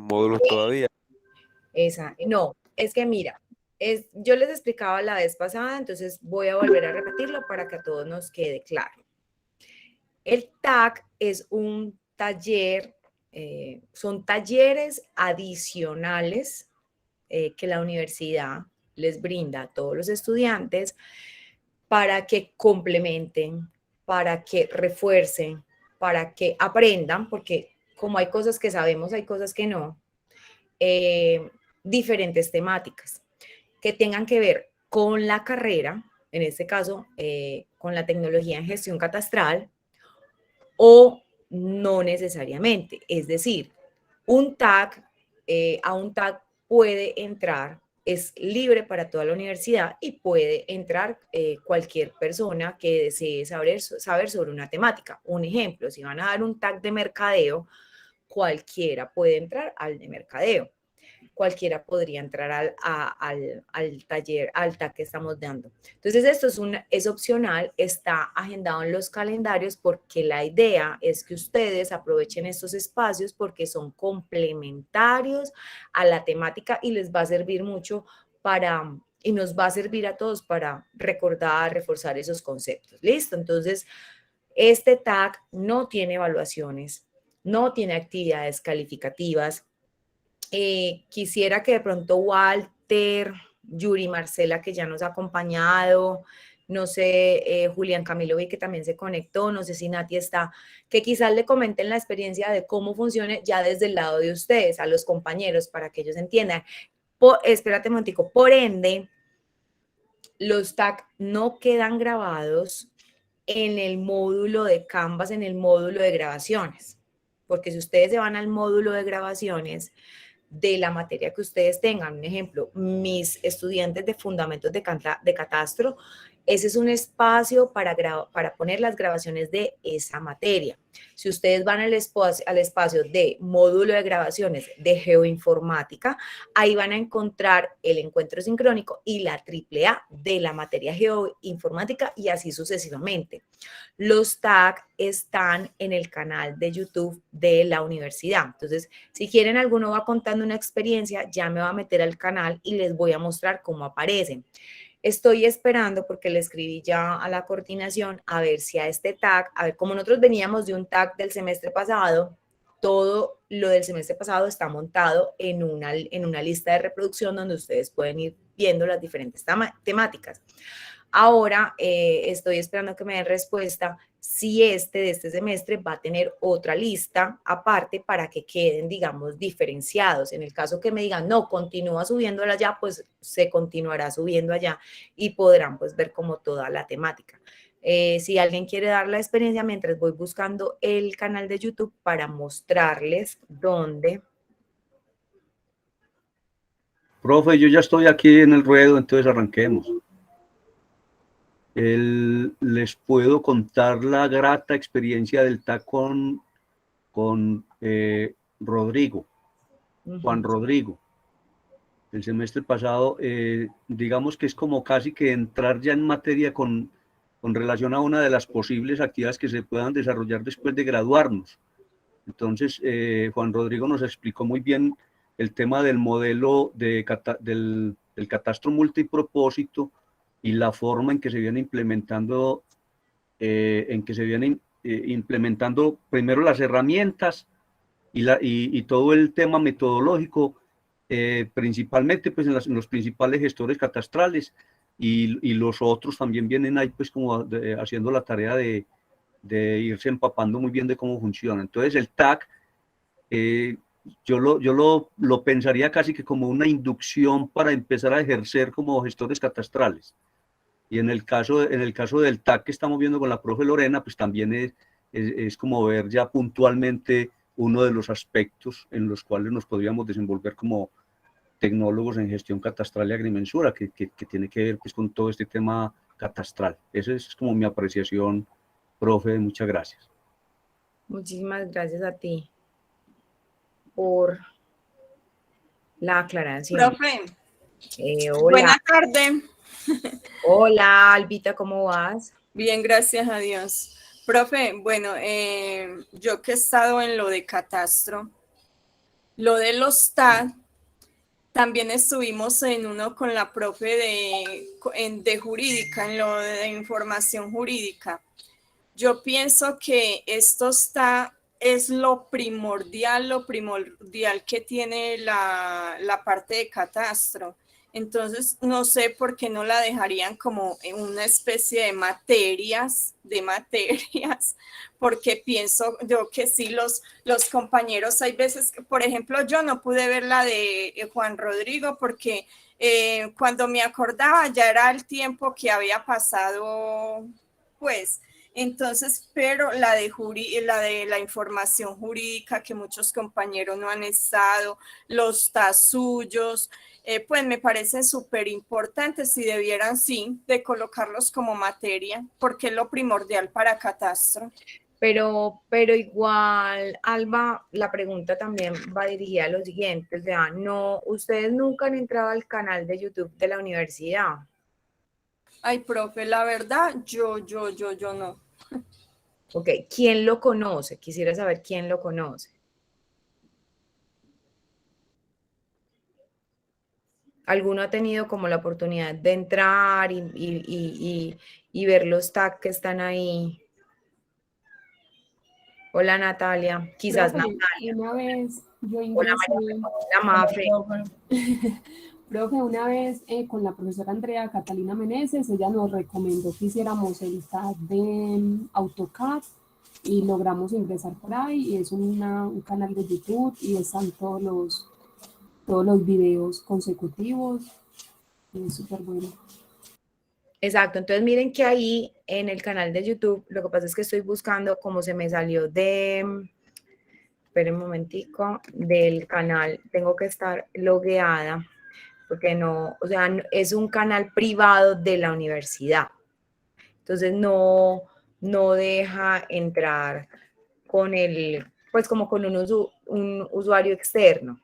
módulos todavía. No, es que mira, yo les explicaba la vez pasada, entonces voy a volver a repetirlo para que a todos nos quede claro. El TAC es un taller, son talleres adicionales que la universidad les brinda a todos los estudiantes para que complementen, para que refuercen, para que aprendan, porque como hay cosas que sabemos, hay cosas que no, diferentes temáticas que tengan que ver con la carrera, en este caso, con la tecnología en gestión catastral, o no necesariamente. Es decir, un TAC, a un TAC puede entrar, es libre para toda la universidad y puede entrar cualquier persona que desee saber sobre una temática. Un ejemplo, si van a dar un TAC de mercadeo, cualquiera puede entrar al de mercadeo. Cualquiera podría entrar al taller, al TAC que estamos dando. Entonces, esto es opcional, está agendado en los calendarios porque la idea es que ustedes aprovechen estos espacios porque son complementarios a la temática y les va a servir mucho y nos va a servir a todos para recordar, reforzar esos conceptos. ¿Listo? Entonces, este TAC no tiene evaluaciones, no tiene actividades calificativas. Quisiera que de pronto Walter, Yuri, Marcela, que ya nos ha acompañado, no sé, Julián Camilo vi que también se conectó, no sé si Nati está, que quizás le comenten la experiencia de cómo funcione ya desde el lado de ustedes, a los compañeros, para que ellos entiendan. Espérate un momentico, por ende, los TAC no quedan grabados en el módulo de Canvas, en el módulo de grabaciones, porque si ustedes se van al módulo de grabaciones, de la materia que ustedes tengan. Un ejemplo, mis estudiantes de fundamentos de catastro, ese es un espacio para poner las grabaciones de esa materia. Si ustedes van al espacio de módulo de grabaciones de geoinformática, ahí van a encontrar el encuentro sincrónico y la AAA de la materia geoinformática y así sucesivamente. Los tags están en el canal de YouTube de la universidad. Entonces, si quieren, alguno va contando una experiencia, ya me va a meter al canal y les voy a mostrar cómo aparecen. Estoy esperando porque le escribí ya a la coordinación a ver si a este tag, a ver, como nosotros veníamos de un tag del semestre pasado, todo lo del semestre pasado está montado en una lista de reproducción donde ustedes pueden ir viendo las diferentes temáticas. Ahora estoy esperando que me den respuesta si de este semestre va a tener otra lista aparte para que queden, digamos, diferenciados. En el caso que me digan, no, continúa subiéndola allá, pues se continuará subiendo allá y podrán pues ver como toda la temática. Si alguien quiere dar la experiencia, mientras voy buscando el canal de YouTube para mostrarles dónde. Profe, yo ya estoy aquí en el ruedo, entonces arranquemos. Les puedo contar la grata experiencia del TAC con Rodrigo, Juan Rodrigo. El semestre pasado, digamos que es como casi que entrar ya en materia con relación a una de las posibles actividades que se puedan desarrollar después de graduarnos. Entonces, Juan Rodrigo nos explicó muy bien el tema del modelo del catastro multipropósito y la forma en que se viene implementando, implementando primero las herramientas y todo el tema metodológico, principalmente pues en los principales gestores catastrales y los otros también vienen ahí pues como haciendo la tarea de irse empapando muy bien de cómo funciona. Entonces el TAC, yo lo pensaría casi que como una inducción para empezar a ejercer como gestores catastrales. Y en el caso del TAC que estamos viendo con la profe Lorena, pues también es como ver ya puntualmente uno de los aspectos en los cuales nos podríamos desenvolver como tecnólogos en gestión catastral y agrimensura, que tiene que ver pues, con todo este tema catastral. Esa es como mi apreciación, profe, muchas gracias. Muchísimas gracias a ti por la aclaración. Profe, hola. buenas tardes. Hola, Albita, ¿cómo vas? Bien, gracias a Dios. Profe, bueno, yo que he estado en lo de catastro, Lo de los TAD, también estuvimos en uno con la profe de jurídica, en lo de información jurídica. Yo pienso que esto es lo primordial que tiene la parte de catastro. Entonces, no sé por qué no la dejarían como en una especie de materias, porque pienso yo que sí, los compañeros, hay veces, por ejemplo, yo no pude ver la de Juan Rodrigo porque cuando me acordaba ya era el tiempo que había pasado, pues. Entonces, pero la de la información jurídica, que muchos compañeros no han estado, los tasuyos, pues me parecen súper importantes y debieran, sí, de colocarlos como materia, porque es lo primordial para catastro. Pero igual, Alba, la pregunta también va dirigida a lo siguiente, o sea, no, ustedes nunca han entrado al canal de YouTube de la universidad. Ay, profe, la verdad, yo no. Ok, ¿quién lo conoce? Quisiera saber quién lo conoce. ¿Alguno ha tenido como la oportunidad de entrar y ver los tags que están ahí? Hola Natalia, quizás Profe, Natalia. una vez yo Hola ingresé, María, hola Mafe. profe, una vez con la profesora Andrea Catalina Meneses, ella nos recomendó que hiciéramos el tag de AutoCAD y logramos ingresar por ahí y es un canal de YouTube y están todos los videos consecutivos y es súper bueno. Exacto, entonces miren que ahí en el canal de YouTube, lo que pasa es que estoy buscando cómo se me salió esperen un momentico, del canal, tengo que estar logueada, porque no, o sea, es un canal privado de la universidad, entonces no deja entrar con pues como con un usuario externo.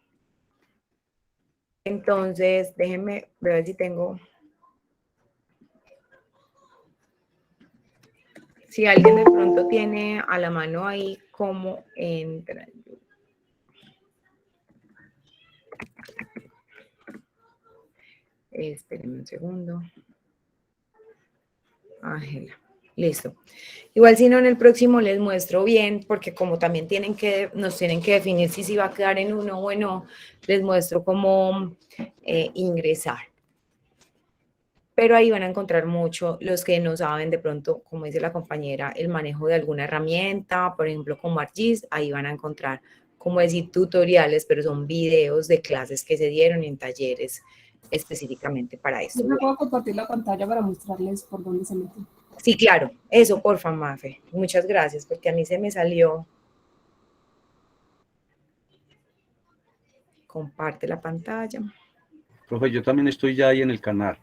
Entonces, déjenme ver si tengo... Si alguien de pronto tiene a la mano ahí cómo entra. Espérenme un segundo. Ángela. Listo. Igual si no, en el próximo les muestro bien, porque como también nos tienen que definir si va a quedar en uno o no, les muestro cómo ingresar. Pero ahí van a encontrar mucho los que no saben de pronto, como dice la compañera, el manejo de alguna herramienta, por ejemplo, como ArcGIS, ahí van a encontrar, como decir, tutoriales, pero son videos de clases que se dieron en talleres específicamente para esto. Yo me puedo compartir la pantalla para mostrarles por dónde se meten. Sí, claro, eso, porfa, Mafe. Muchas gracias, porque a mí se me salió. Comparte la pantalla. Profe, yo también estoy ya ahí en el canal.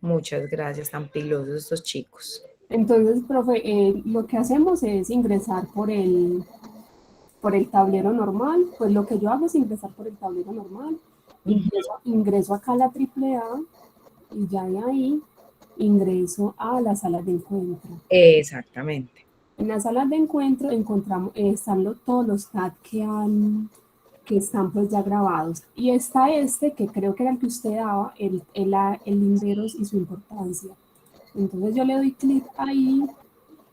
Muchas gracias, tan pilosos estos chicos. Entonces, profe, lo que hacemos es ingresar por el tablero normal. Pues lo que yo hago es ingresar por el tablero normal. Ingreso acá a la AAA y ya de ahí ingreso a las salas de encuentro. Exactamente. En las salas de encuentro están todos los TAD que están pues ya grabados. Y está que creo que era el que usted daba, el linderos y su importancia. Entonces yo le doy clic ahí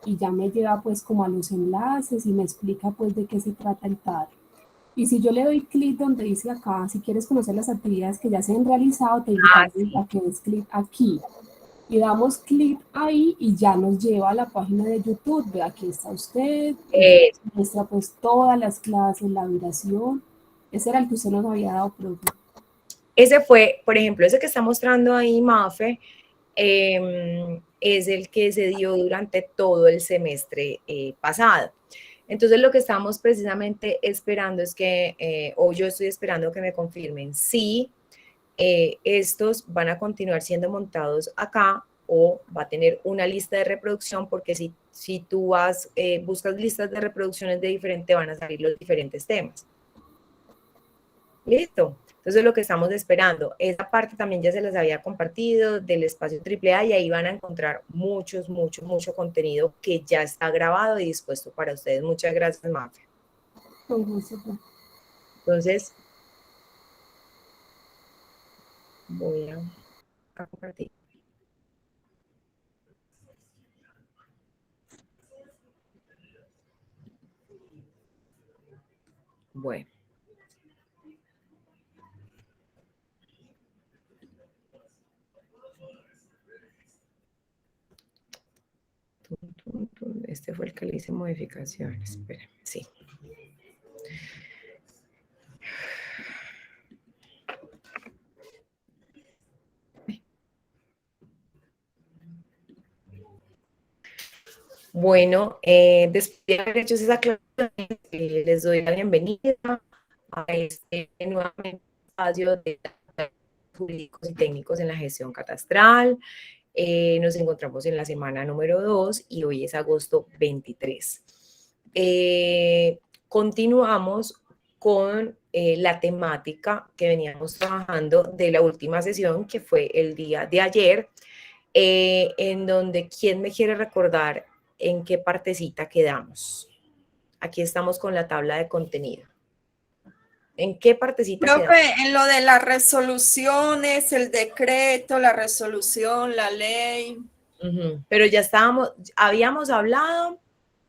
y ya me lleva pues como a los enlaces y me explica pues de qué se trata el TAD. Y si yo le doy clic donde dice acá, si quieres conocer las actividades que ya se han realizado, te invitamos a que des clic aquí. Y damos clic ahí y ya nos lleva a la página de YouTube. Ve, aquí está usted, muestra pues todas las clases, la duración. Ese era el que usted nos había dado, profe. Ese fue, por ejemplo, ese que está mostrando ahí Mafe, es el que se dio durante todo el semestre pasado. Entonces lo que estamos precisamente esperando es que, o yo estoy esperando que me confirmen si estos van a continuar siendo montados acá o va a tener una lista de reproducción, porque si tú buscas listas de reproducciones de diferente, van a salir los diferentes temas. Listo. Entonces lo que estamos esperando, esa parte también ya se les había compartido del espacio AAA y ahí van a encontrar mucho contenido que ya está grabado y dispuesto para ustedes. Muchas gracias, Mafe. Con gusto, profe. Entonces, voy a compartir. Bueno. Este fue el que le hice modificaciones. Espérenme, sí. Bueno, después de haber hecho esa aclaración, les doy la bienvenida a este nuevamente espacio de jurídicos y técnicos en la gestión catastral. Nos encontramos en la semana número 2 y hoy es agosto 23. Continuamos con la temática que veníamos trabajando de la última sesión, que fue el día de ayer, en donde, ¿quién me quiere recordar en qué partecita quedamos? Aquí estamos con la tabla de contenido. ¿En qué partecita quedamos? Profe, en lo de las resoluciones, el decreto, la resolución, la ley. Pero ya habíamos hablado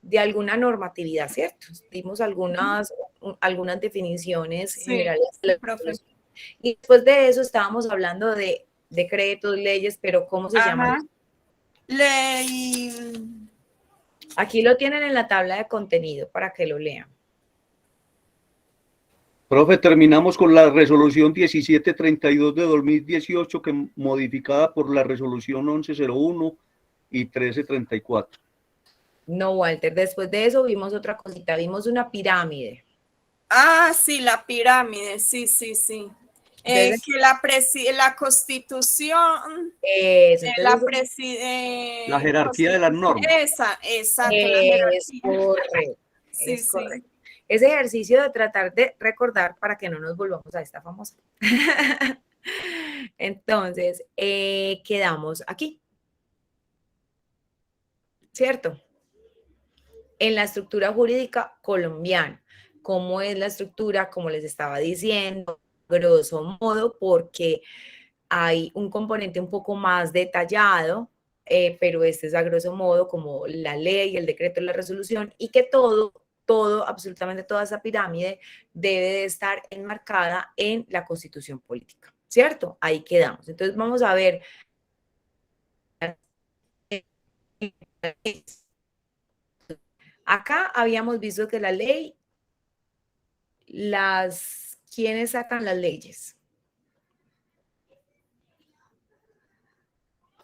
de alguna normatividad, ¿cierto? Dimos algunas definiciones generales. Sí, profe. Y después de eso estábamos hablando de decretos, leyes, pero ¿cómo se llama? Ley. Aquí lo tienen en la tabla de contenido para que lo lean. Profe, terminamos con la resolución 1732 de 2018, que modificada por la resolución 1101 y 1334. No, Walter, después de eso vimos otra cosita, vimos una pirámide. Ah, sí, la pirámide, sí. Entonces, que la constitución, la jerarquía de las normas. Exacto, la es jerarquía. correcto. Sí, es correcto. Ese ejercicio de tratar de recordar para que no nos volvamos a esta famosa. Entonces, quedamos aquí. ¿Cierto? En la estructura jurídica colombiana. ¿Cómo es la estructura? Como les estaba diciendo, grosso modo, porque hay un componente un poco más detallado, pero este es a grosso modo como la ley, el decreto, la resolución, y que todo, absolutamente toda esa pirámide debe de estar enmarcada en la Constitución política, ¿cierto? Ahí quedamos. Entonces vamos a ver. Acá habíamos visto que la ley, ¿quiénes sacan las leyes?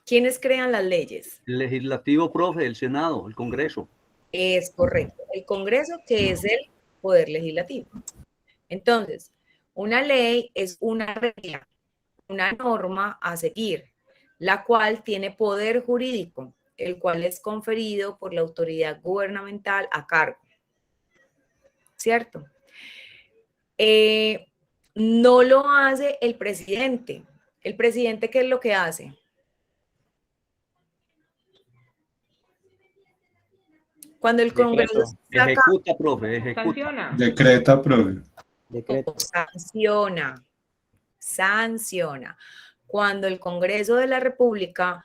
¿Quiénes crean las leyes? El legislativo, profe, el Senado, el Congreso. Es correcto. El Congreso, que es el poder legislativo. Entonces, una ley es una regla, una norma a seguir, la cual tiene poder jurídico, el cual es conferido por la autoridad gubernamental a cargo. ¿Cierto? No lo hace el presidente. ¿El presidente qué es lo que hace? Cuando el Congreso ejecuta, profe, ejecuta. Sanciona. Decreta, profe. Sanciona. Cuando el Congreso de la República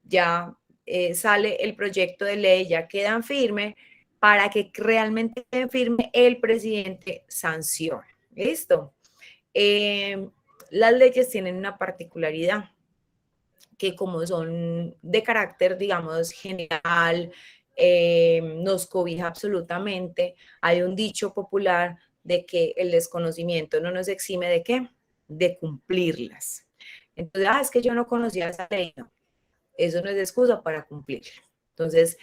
ya sale el proyecto de ley, ya quedan firme, para que realmente quede firme, el presidente sanciona. ¿Listo? Las leyes tienen una particularidad, que como son de carácter, digamos, general, nos cobija absolutamente. Hay un dicho popular de que el desconocimiento no nos exime de ¿qué? De cumplirlas. Entonces, es que yo no conocía esa ley. No, eso no es excusa para cumplirla. Entonces,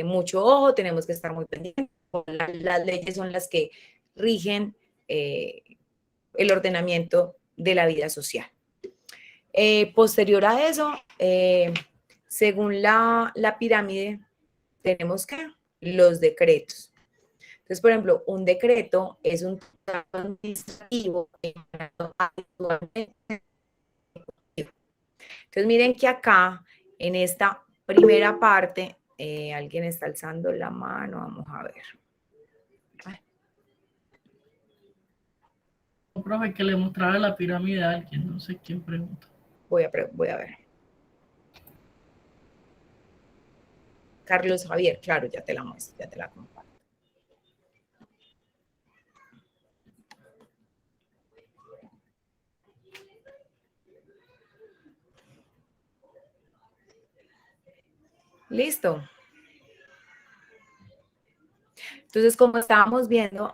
mucho ojo, tenemos que estar muy pendientes. Las leyes son las que rigen el ordenamiento de la vida social. Posterior a eso, según la pirámide, tenemos que los decretos. Entonces, por ejemplo, un decreto es un trato administrativo. Entonces, miren que acá, en esta primera parte, alguien está alzando la mano, vamos a ver. profe, que le mostrara la pirámide a alguien, no sé quién pregunta. Voy a ver. Carlos Javier, claro, ya te la muestro, ya te la comparto. Listo. Entonces, como estábamos viendo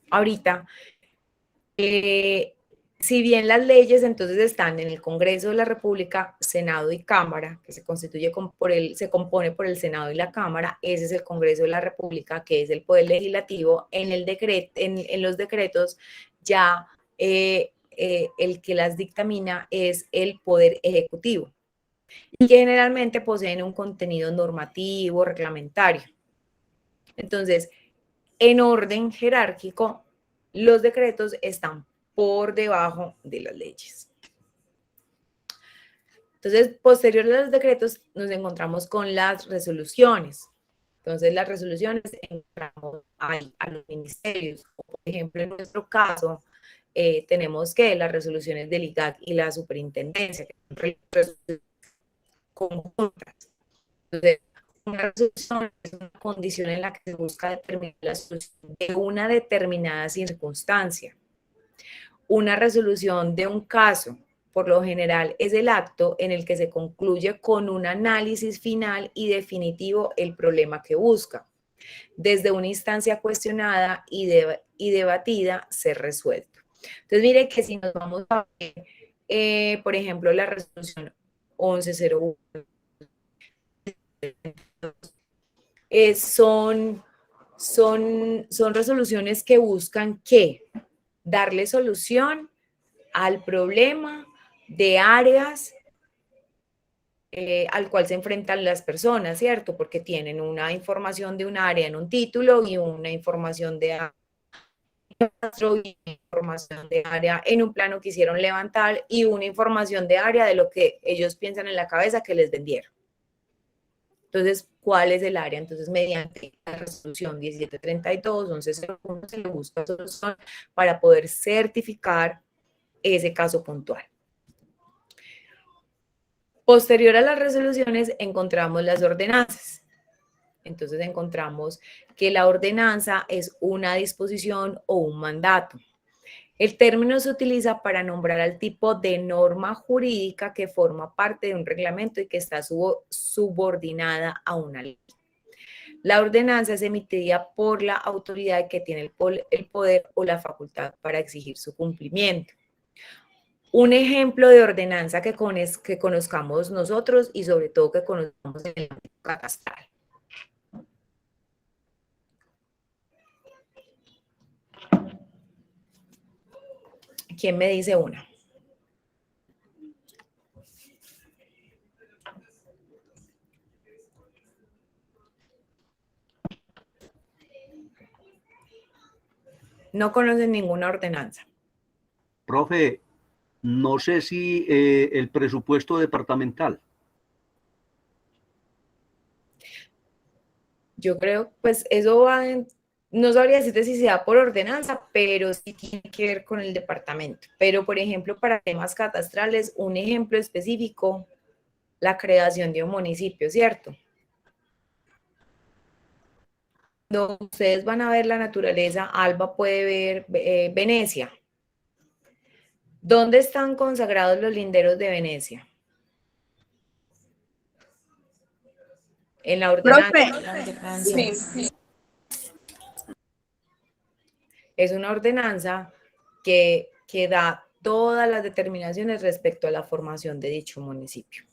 ahorita, si bien las leyes entonces están en el Congreso de la República, Senado y Cámara, que se compone por el Senado y la Cámara, ese es el Congreso de la República, que es el Poder Legislativo. En los decretos ya el que las dictamina es el Poder Ejecutivo, y que generalmente poseen un contenido normativo, reglamentario. Entonces, en orden jerárquico, los decretos están por debajo de las leyes. Entonces, posterior a los decretos, nos encontramos con las resoluciones. Entonces, las resoluciones encontramos a los ministerios. Por ejemplo, en nuestro caso, tenemos que las resoluciones del IGAC y la superintendencia, que son resoluciones conjuntas. Entonces, una resolución es una condición en la que se busca determinar la solución de una determinada circunstancia. Una resolución de un caso, por lo general, es el acto en el que se concluye con un análisis final y definitivo el problema que busca. Desde una instancia cuestionada y debatida, ser resuelto. Entonces, mire que si nos vamos a ver, por ejemplo, la resolución 1101, son resoluciones que buscan ¿qué? Darle solución al problema de áreas al cual se enfrentan las personas, ¿cierto? Porque tienen una información de un área en un título y una información de área en un plano que hicieron levantar y una información de área de lo que ellos piensan en la cabeza que les vendieron. Entonces, ¿cuál es el área? Entonces, mediante la resolución 1732, 1101, se le busca solución para poder certificar ese caso puntual. Posterior a las resoluciones, encontramos las ordenanzas. Entonces, encontramos que la ordenanza es una disposición o un mandato. El término se utiliza para nombrar al tipo de norma jurídica que forma parte de un reglamento y que está subordinada a una ley. La ordenanza es emitida por la autoridad que tiene el poder o la facultad para exigir su cumplimiento. Un ejemplo de ordenanza que conozcamos nosotros y sobre todo que conozcamos en el ámbito catastral. ¿Quién me dice una? No conocen ninguna ordenanza. Profe, no sé si el presupuesto departamental. Yo creo, pues eso va en... No sabría decirte si se da por ordenanza, pero sí tiene que ver con el departamento. Pero, por ejemplo, para temas catastrales, un ejemplo específico, la creación de un municipio, ¿cierto? Cuando ustedes van a ver la naturaleza, Alba puede ver Venecia. ¿Dónde están consagrados los linderos de Venecia? En la ordenanza. Profe, sí. Es una ordenanza que da todas las determinaciones respecto a la formación de dicho municipio.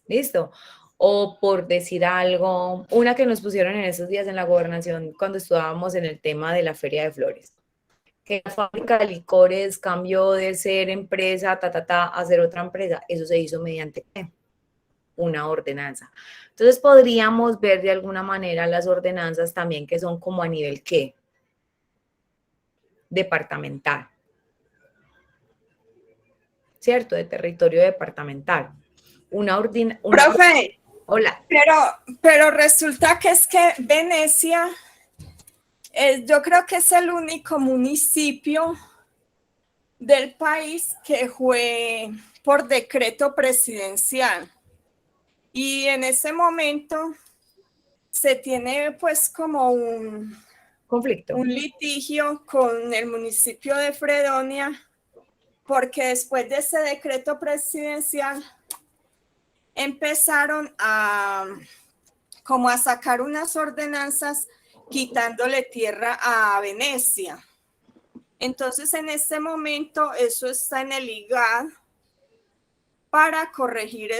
¿Listo? O por decir algo, una que nos pusieron en esos días en la gobernación cuando estudiábamos en el tema de la Feria de Flores, que la fábrica de licores cambió de ser empresa, a ser otra empresa. Eso se hizo mediante ¿qué? Una ordenanza. Entonces podríamos ver de alguna manera las ordenanzas también que son como a nivel ¿qué? Departamental, ¿cierto? De territorio departamental. Profe, hola. pero resulta que es que Venecia Yo creo que es el único municipio del país que fue por decreto presidencial. Y en ese momento se tiene pues como un litigio con el municipio de Fredonia, porque después de ese decreto presidencial empezaron a sacar unas ordenanzas quitándole tierra a Venecia. Entonces, en este momento, eso está en el IGAD para corregir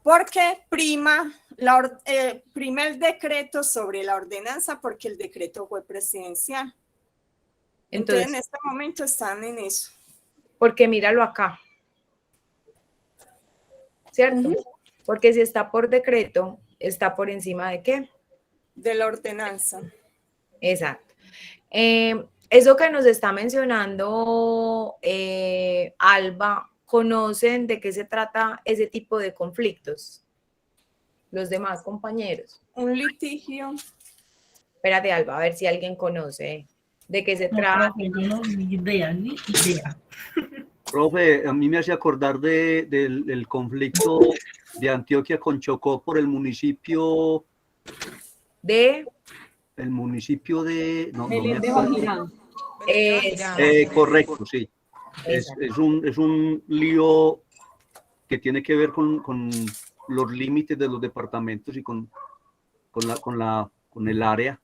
porque prima el decreto sobre la ordenanza, porque el decreto fue presidencial. Entonces, en este momento están en eso. Porque míralo acá, ¿cierto? Porque si está por decreto, ¿está por encima de qué? De la ordenanza. Exacto. Eso que nos está mencionando Alba, ¿conocen de qué se trata ese tipo de conflictos? Los demás compañeros. Un litigio. Espérate, Alba, a ver si alguien conoce de qué se trata. Profe, yo no, ni idea. Profe, a mí me hace acordar del conflicto de Antioquia con Chocó por el municipio de... El municipio de... Belén de Bajirá. Correcto, sí. Es un lío que tiene que ver con los límites de los departamentos y con el área.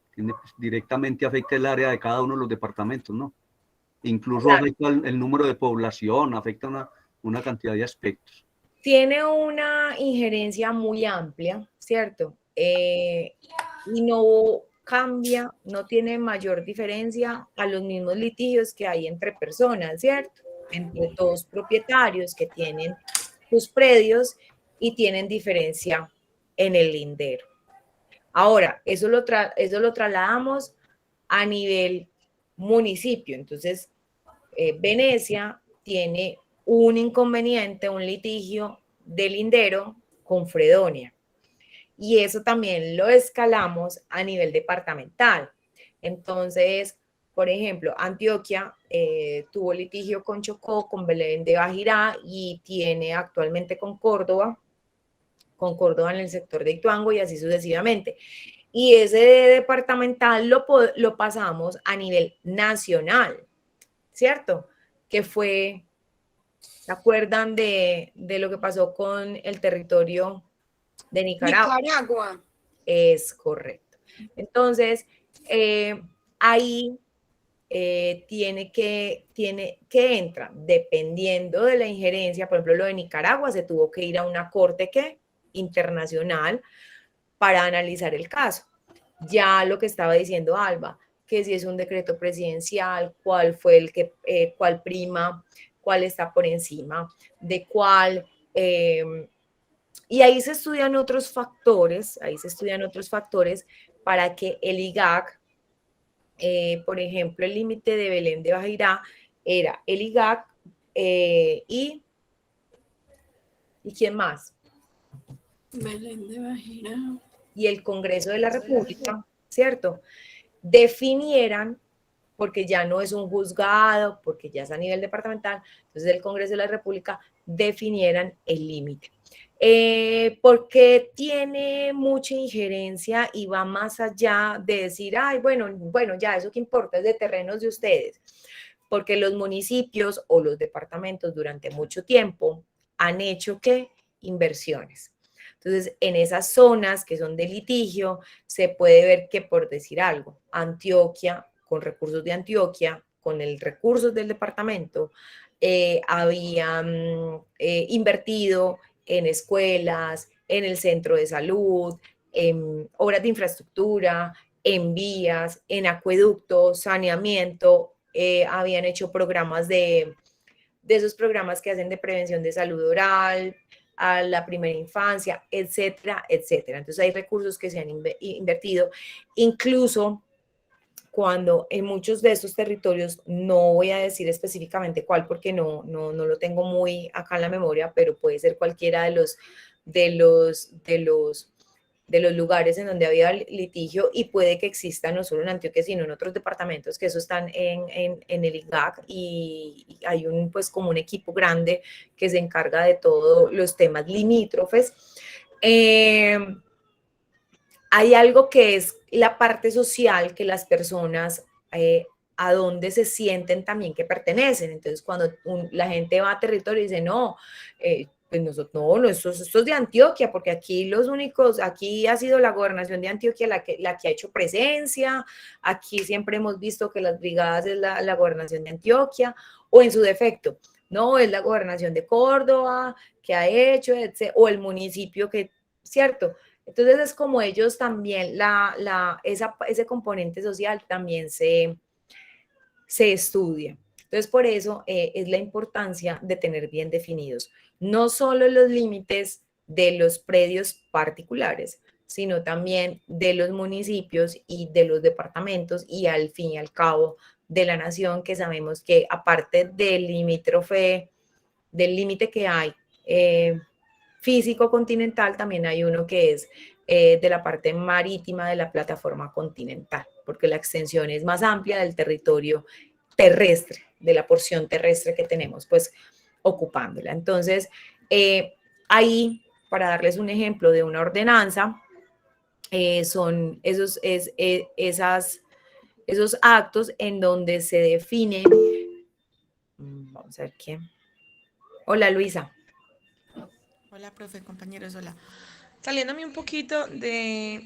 Directamente afecta el área de cada uno de los departamentos, ¿no? Incluso afecta el número de población, afecta una cantidad de aspectos. Tiene una injerencia muy amplia, ¿cierto? Y no cambia, no tiene mayor diferencia a los mismos litigios que hay entre personas, ¿cierto? Entre dos propietarios que tienen sus predios y tienen diferencia en el lindero. Ahora, eso lo trasladamos a nivel municipio. Entonces, Venecia tiene un inconveniente, un litigio de lindero con Fredonia. Y eso también lo escalamos a nivel departamental. Entonces, por ejemplo, Antioquia tuvo litigio con Chocó, con Belén de Bajirá y tiene actualmente con Córdoba en el sector de Ituango y así sucesivamente. Y ese departamental lo pasamos a nivel nacional, ¿cierto? Que fue, ¿se acuerdan de lo que pasó con el territorio de Nicaragua? Es correcto. Entonces, ahí tiene que entrar, dependiendo de la injerencia. Por ejemplo, lo de Nicaragua se tuvo que ir a una corte internacional para analizar el caso. Ya lo que estaba diciendo Alba, que si es un decreto presidencial, cuál fue el que, cuál prima, cuál está por encima de cuál. Y ahí se estudian otros factores, para que el IGAC, por ejemplo, el límite de Belén de Bajirá era el IGAC y ¿quién más? Belén de Bajirá. Y el Congreso de la República, ¿cierto? Definieran, porque ya no es un juzgado, porque ya es a nivel departamental, entonces el Congreso de la República definieran el límite. Porque tiene mucha injerencia y va más allá de decir, ay, bueno, ya eso que importa es de terrenos de ustedes, porque los municipios o los departamentos durante mucho tiempo han hecho inversiones. Entonces, en esas zonas que son de litigio, se puede ver que, por decir algo, Antioquia, con recursos de Antioquia, con el recursos del departamento, habían invertido en escuelas, en el centro de salud, en obras de infraestructura, en vías, en acueductos, saneamiento, habían hecho programas de esos programas que hacen de prevención de salud oral, a la primera infancia, etcétera, etcétera. Entonces hay recursos que se han invertido, incluso cuando en muchos de estos territorios, no voy a decir específicamente cuál porque no lo tengo muy acá en la memoria, pero puede ser cualquiera de los los lugares en donde había litigio, y puede que exista no solo en Antioquia, sino en otros departamentos, que eso están en el IGAC, y hay pues como un equipo grande que se encarga de todos los temas limítrofes. Hay algo que es la parte social, que las personas a dónde se sienten también que pertenecen. Entonces, cuando la gente va a territorio y dice, no, pues nosotros, no, esto es de Antioquia, porque aquí los únicos, aquí ha sido la gobernación de Antioquia la que ha hecho presencia, aquí siempre hemos visto que las brigadas es la gobernación de Antioquia, o en su defecto, no, es la gobernación de Córdoba que ha hecho, etc., o el municipio que, ¿cierto? Entonces es como ellos también, ese componente social también se estudia. Entonces por eso es la importancia de tener bien definidos no solo los límites de los predios particulares, sino también de los municipios y de los departamentos, y al fin y al cabo de la nación, que sabemos que aparte del limítrofe, del límite que hay físico continental, también hay uno que es de la parte marítima de la plataforma continental, porque la extensión es más amplia del territorio terrestre, de la porción terrestre que tenemos pues ocupándola. Entonces, ahí, para darles un ejemplo de una ordenanza, son esos actos en donde se define, vamos a ver quién. Hola, Luisa. Hola, profe, compañeros, hola. Saliéndome un poquito de,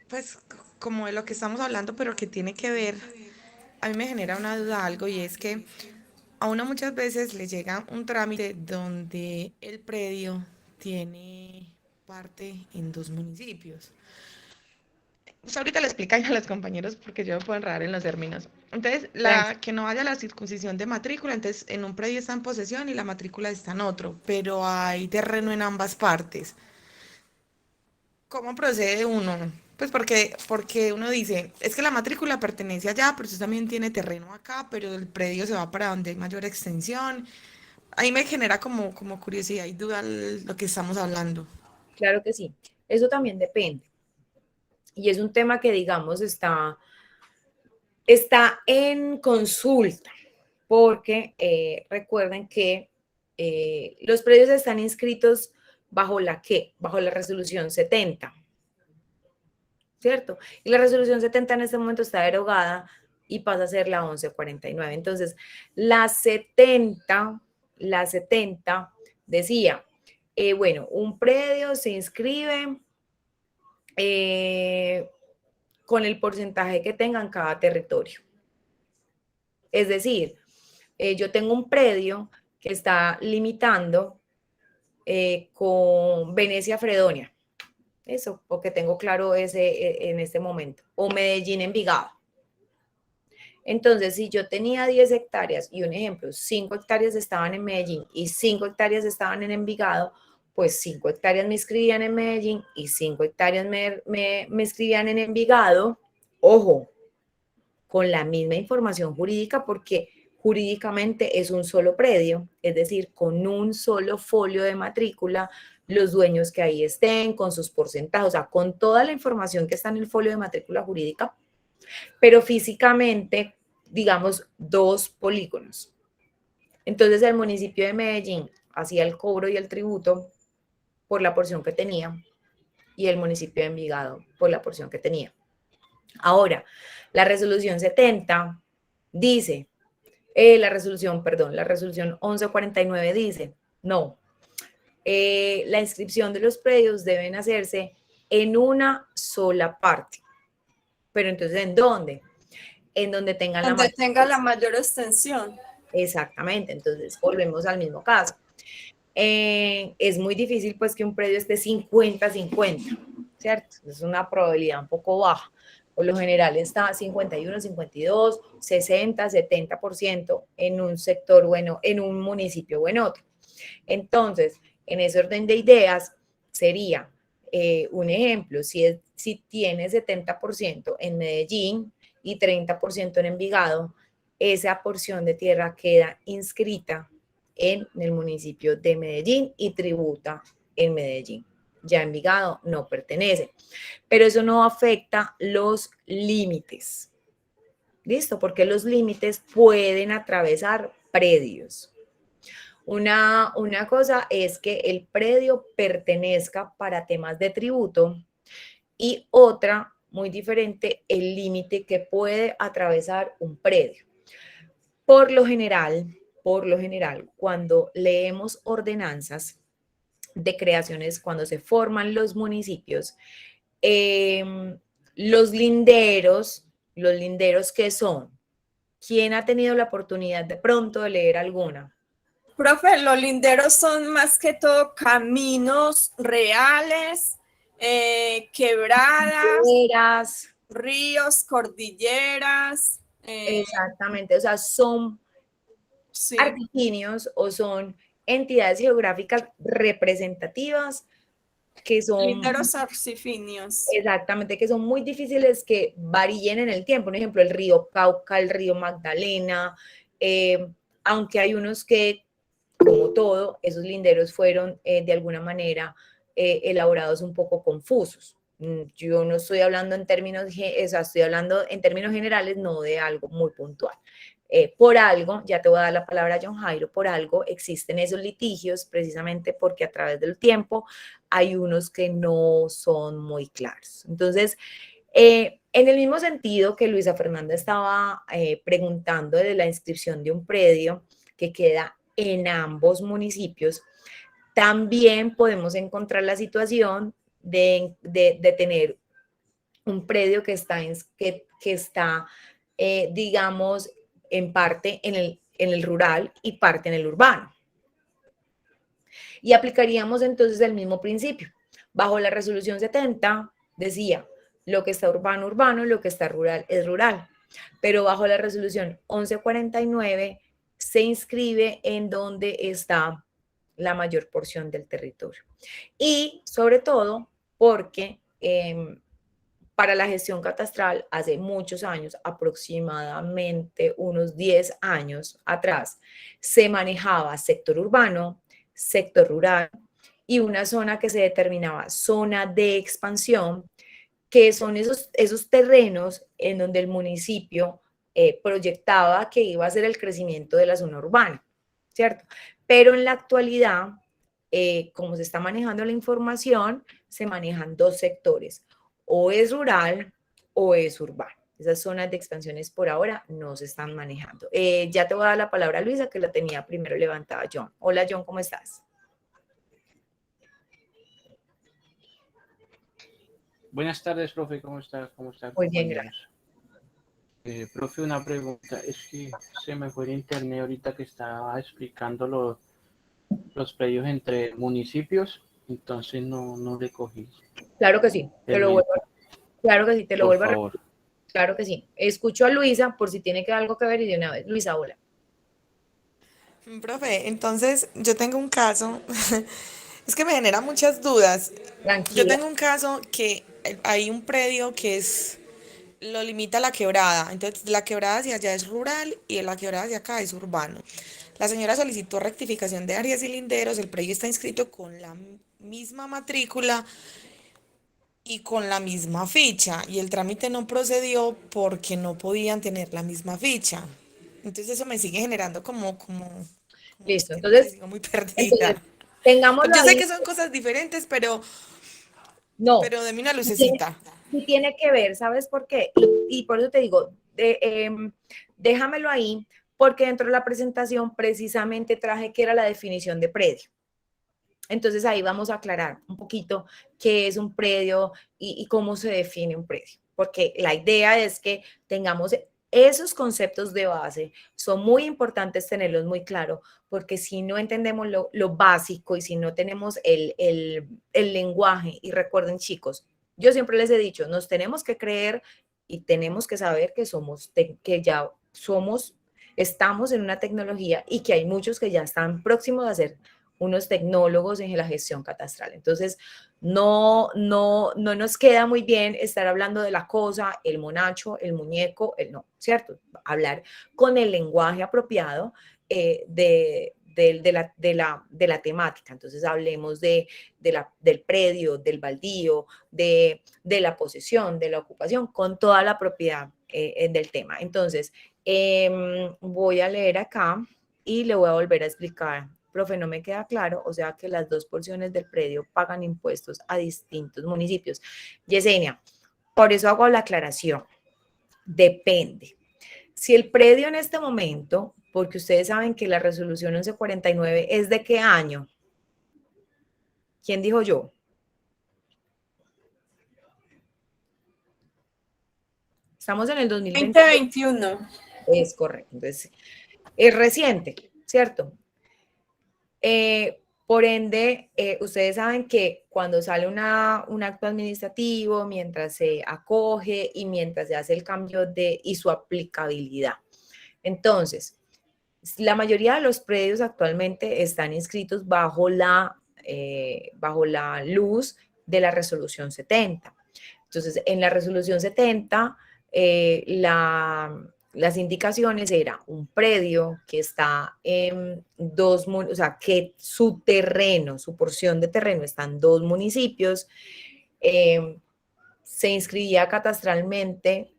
pues, como de lo que estamos hablando, pero que tiene que ver, a mí me genera una duda algo, y es que a uno muchas veces le llega un trámite donde el predio tiene parte en 2 municipios. Pues ahorita le explican a los compañeros porque yo me puedo enredar en los términos. Entonces, que no haya la circuncisión de matrícula, entonces en un predio está en posesión y la matrícula está en otro, pero hay terreno en ambas partes. ¿Cómo procede uno? Pues porque uno dice, es que la matrícula pertenece allá, pero usted también tiene terreno acá, pero el predio se va para donde hay mayor extensión. Ahí me genera como curiosidad y duda lo que estamos hablando. Claro que sí, eso también depende. Y es un tema que, digamos, está en consulta, porque recuerden que los predios están inscritos bajo la resolución 70, ¿cierto? Y la resolución 70 en este momento está derogada y pasa a ser la 1149. Entonces, la 70 decía, bueno, un predio se inscribe con el porcentaje que tenga en cada territorio. Es decir, yo tengo un predio que está limitando con Venecia Fredonia, eso, porque tengo claro ese en este momento, o Medellín Envigado. Entonces, si yo tenía 10 hectáreas y un ejemplo, 5 hectáreas estaban en Medellín y 5 hectáreas estaban en Envigado, pues 5 hectáreas me inscribían en Medellín y 5 hectáreas me inscribían en Envigado. Ojo, con la misma información jurídica, porque jurídicamente es un solo predio, es decir, con un solo folio de matrícula, los dueños que ahí estén, con sus porcentajes, o sea, con toda la información que está en el folio de matrícula jurídica, pero físicamente, digamos, 2 polígonos. Entonces, el municipio de Medellín hacía el cobro y el tributo por la porción que tenía, y el municipio de Envigado por la porción que tenía. Ahora, la resolución 70 dice, la resolución 1149 dice, no, la inscripción de los predios deben hacerse en una sola parte. Pero entonces, ¿en dónde? En donde tenga la mayor extensión. Exactamente, entonces volvemos al mismo caso. Es muy difícil pues que un predio esté 50-50, ¿cierto? Es una probabilidad un poco baja. Por lo general está 51, 52, 60, 70% en un sector, bueno, en un municipio o en otro. Entonces, en ese orden de ideas sería un ejemplo, si tiene 70% en Medellín y 30% en Envigado, esa porción de tierra queda inscrita en el municipio de Medellín y tributa en Medellín. ya Envigado no pertenece. Pero eso no afecta los límites. ¿Listo? Porque los límites pueden atravesar predios. Una cosa es que el predio pertenezca para temas de tributo y otra, muy diferente, el límite que puede atravesar un predio. Por lo general, cuando leemos ordenanzas de creaciones, cuando se forman los municipios, los linderos, ¿qué son? ¿Quién ha tenido la oportunidad de pronto de leer alguna? Profe, los linderos son más que todo caminos reales, quebradas, ríos, cordilleras. Exactamente, o sea, son Sí. articinios o son entidades geográficas representativas que son... Linderos arcifinios. Exactamente, que son muy difíciles que varíen en el tiempo. Por ejemplo, el río Cauca, el río Magdalena, aunque hay unos que, como todo, esos linderos fueron de alguna manera elaborados un poco confusos. Yo no estoy hablando en términos, o sea, estoy hablando en términos generales, no de algo muy puntual. Por algo, ya te voy a dar la palabra a John Jairo, por algo existen esos litigios, precisamente porque a través del tiempo hay unos que no son muy claros. Entonces, en el mismo sentido que Luisa Fernanda estaba preguntando de la inscripción de un predio que queda en ambos municipios, también podemos encontrar la situación de tener un predio que está digamos, en parte en el rural y parte en el urbano. Y aplicaríamos entonces el mismo principio. Bajo la resolución 70 decía, lo que está urbano, urbano, lo que está rural, es rural. Pero bajo la resolución 1149 se inscribe en donde está la mayor porción del territorio. Y sobre todo porque para la gestión catastral, hace muchos años, aproximadamente unos 10 años atrás, se manejaba sector urbano, sector rural y una zona que se determinaba zona de expansión, que son esos terrenos en donde el municipio proyectaba que iba a ser el crecimiento de la zona urbana, ¿cierto? Pero en la actualidad, como se está manejando la información, se manejan dos sectores, o es rural o es urbano. Esas zonas de expansiones por ahora no se están manejando. Ya te voy a dar la palabra a Luisa, que la tenía primero levantada John. Hola John, ¿cómo estás? Buenas tardes, profe, ¿cómo está? ¿Cómo está, Muy bien, compañeros? Profe, una pregunta, es que se me fue el internet ahorita que estaba explicando los predios entre municipios, entonces no le cogí. Claro que sí, te lo vuelvo, claro que sí, te lo Por vuelvo a favor. repetir. Claro que sí. Escucho a Luisa por si tiene algo que ver y de una vez. Luisa, hola. Profe, entonces yo tengo un caso, es que me genera muchas dudas. Yo Tranquila. tengo un caso que hay un predio que lo limita la quebrada, entonces la quebrada hacia allá es rural y la quebrada hacia acá es urbano. La señora solicitó rectificación de áreas y linderos, el predio está inscrito con la misma matrícula y con la misma ficha, y el trámite no procedió porque no podían tener la misma ficha. Entonces eso me sigue generando Listo, es que no sé, entonces sigo muy perdida. tengámoslo Pues yo sé ahí. que son cosas diferentes, pero No, deme una sí tiene, lucecita. sí tiene que ver, ¿sabes por qué? Y por eso te digo, déjamelo ahí, porque dentro de la presentación precisamente traje que era la definición de predio. Entonces ahí vamos a aclarar un poquito qué es un predio y cómo se define un predio, porque la idea es que tengamos esos conceptos de base, son muy importantes tenerlos muy claros, porque si no entendemos lo básico y si no tenemos el lenguaje, y recuerden chicos, yo siempre les he dicho, nos tenemos que creer y tenemos que saber que estamos en una tecnología y que hay muchos que ya están próximos a ser unos tecnólogos en la gestión catastral. Entonces, no nos queda muy bien estar hablando de la cosa, el monacho, el muñeco, el no, ¿cierto? Hablar con el lenguaje apropiado de de la temática. Entonces hablemos del predio, del baldío, de la posesión, de la ocupación, con toda la propiedad del tema. Entonces, voy a leer acá y le voy a volver a explicar. Profe, no me queda claro, o sea que las dos porciones del predio pagan impuestos a distintos municipios. Yesenia, por eso hago la aclaración. Depende. Si el predio en este momento, porque ustedes saben que la resolución 1149 es ¿de qué año? ¿Quién dijo yo? Estamos en el 2021. Es correcto. Entonces, es reciente, ¿cierto? Por ende, ustedes saben que cuando sale un acto administrativo, mientras se acoge y mientras se hace el cambio y su aplicabilidad. Entonces, la mayoría de los predios actualmente están inscritos bajo la luz de la resolución 70. Entonces, en la resolución 70, las indicaciones era un predio que está en o sea, que su terreno, su porción de terreno está en 2 municipios, se inscribía catastralmente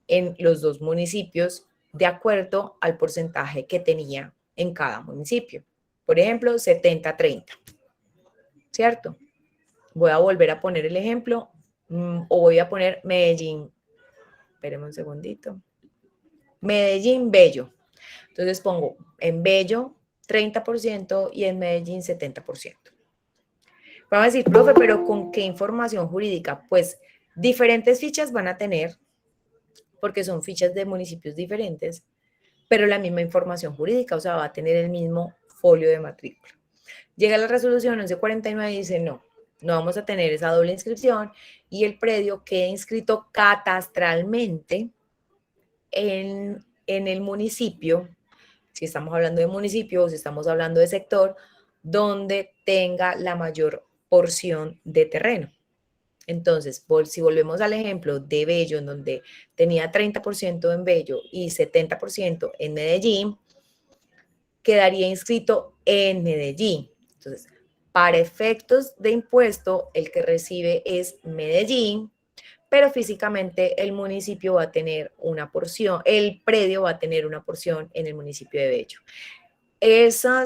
en los 2 municipios de acuerdo al porcentaje que tenía en cada municipio. Por ejemplo, 70-30, ¿cierto? Voy a volver a poner el ejemplo, o voy a poner Medellín. Espérenme un segundito. Medellín, Bello. Entonces pongo en Bello 30% y en Medellín 70%. Vamos a decir, profe, pero ¿con qué información jurídica? Pues diferentes fichas van a tener, porque son fichas de municipios diferentes, pero la misma información jurídica, o sea, va a tener el mismo folio de matrícula. Llega la resolución 1149 y dice, no vamos a tener esa doble inscripción y el predio queda inscrito catastralmente en el municipio, si estamos hablando de municipio o si estamos hablando de sector, donde tenga la mayor porción de terreno. Entonces, si volvemos al ejemplo de Bello, en donde tenía 30% en Bello y 70% en Medellín, quedaría inscrito en Medellín. Entonces, para efectos de impuesto, el que recibe es Medellín, pero físicamente el municipio va a tener una porción, el predio va a tener una porción en el municipio de Bello. Eso,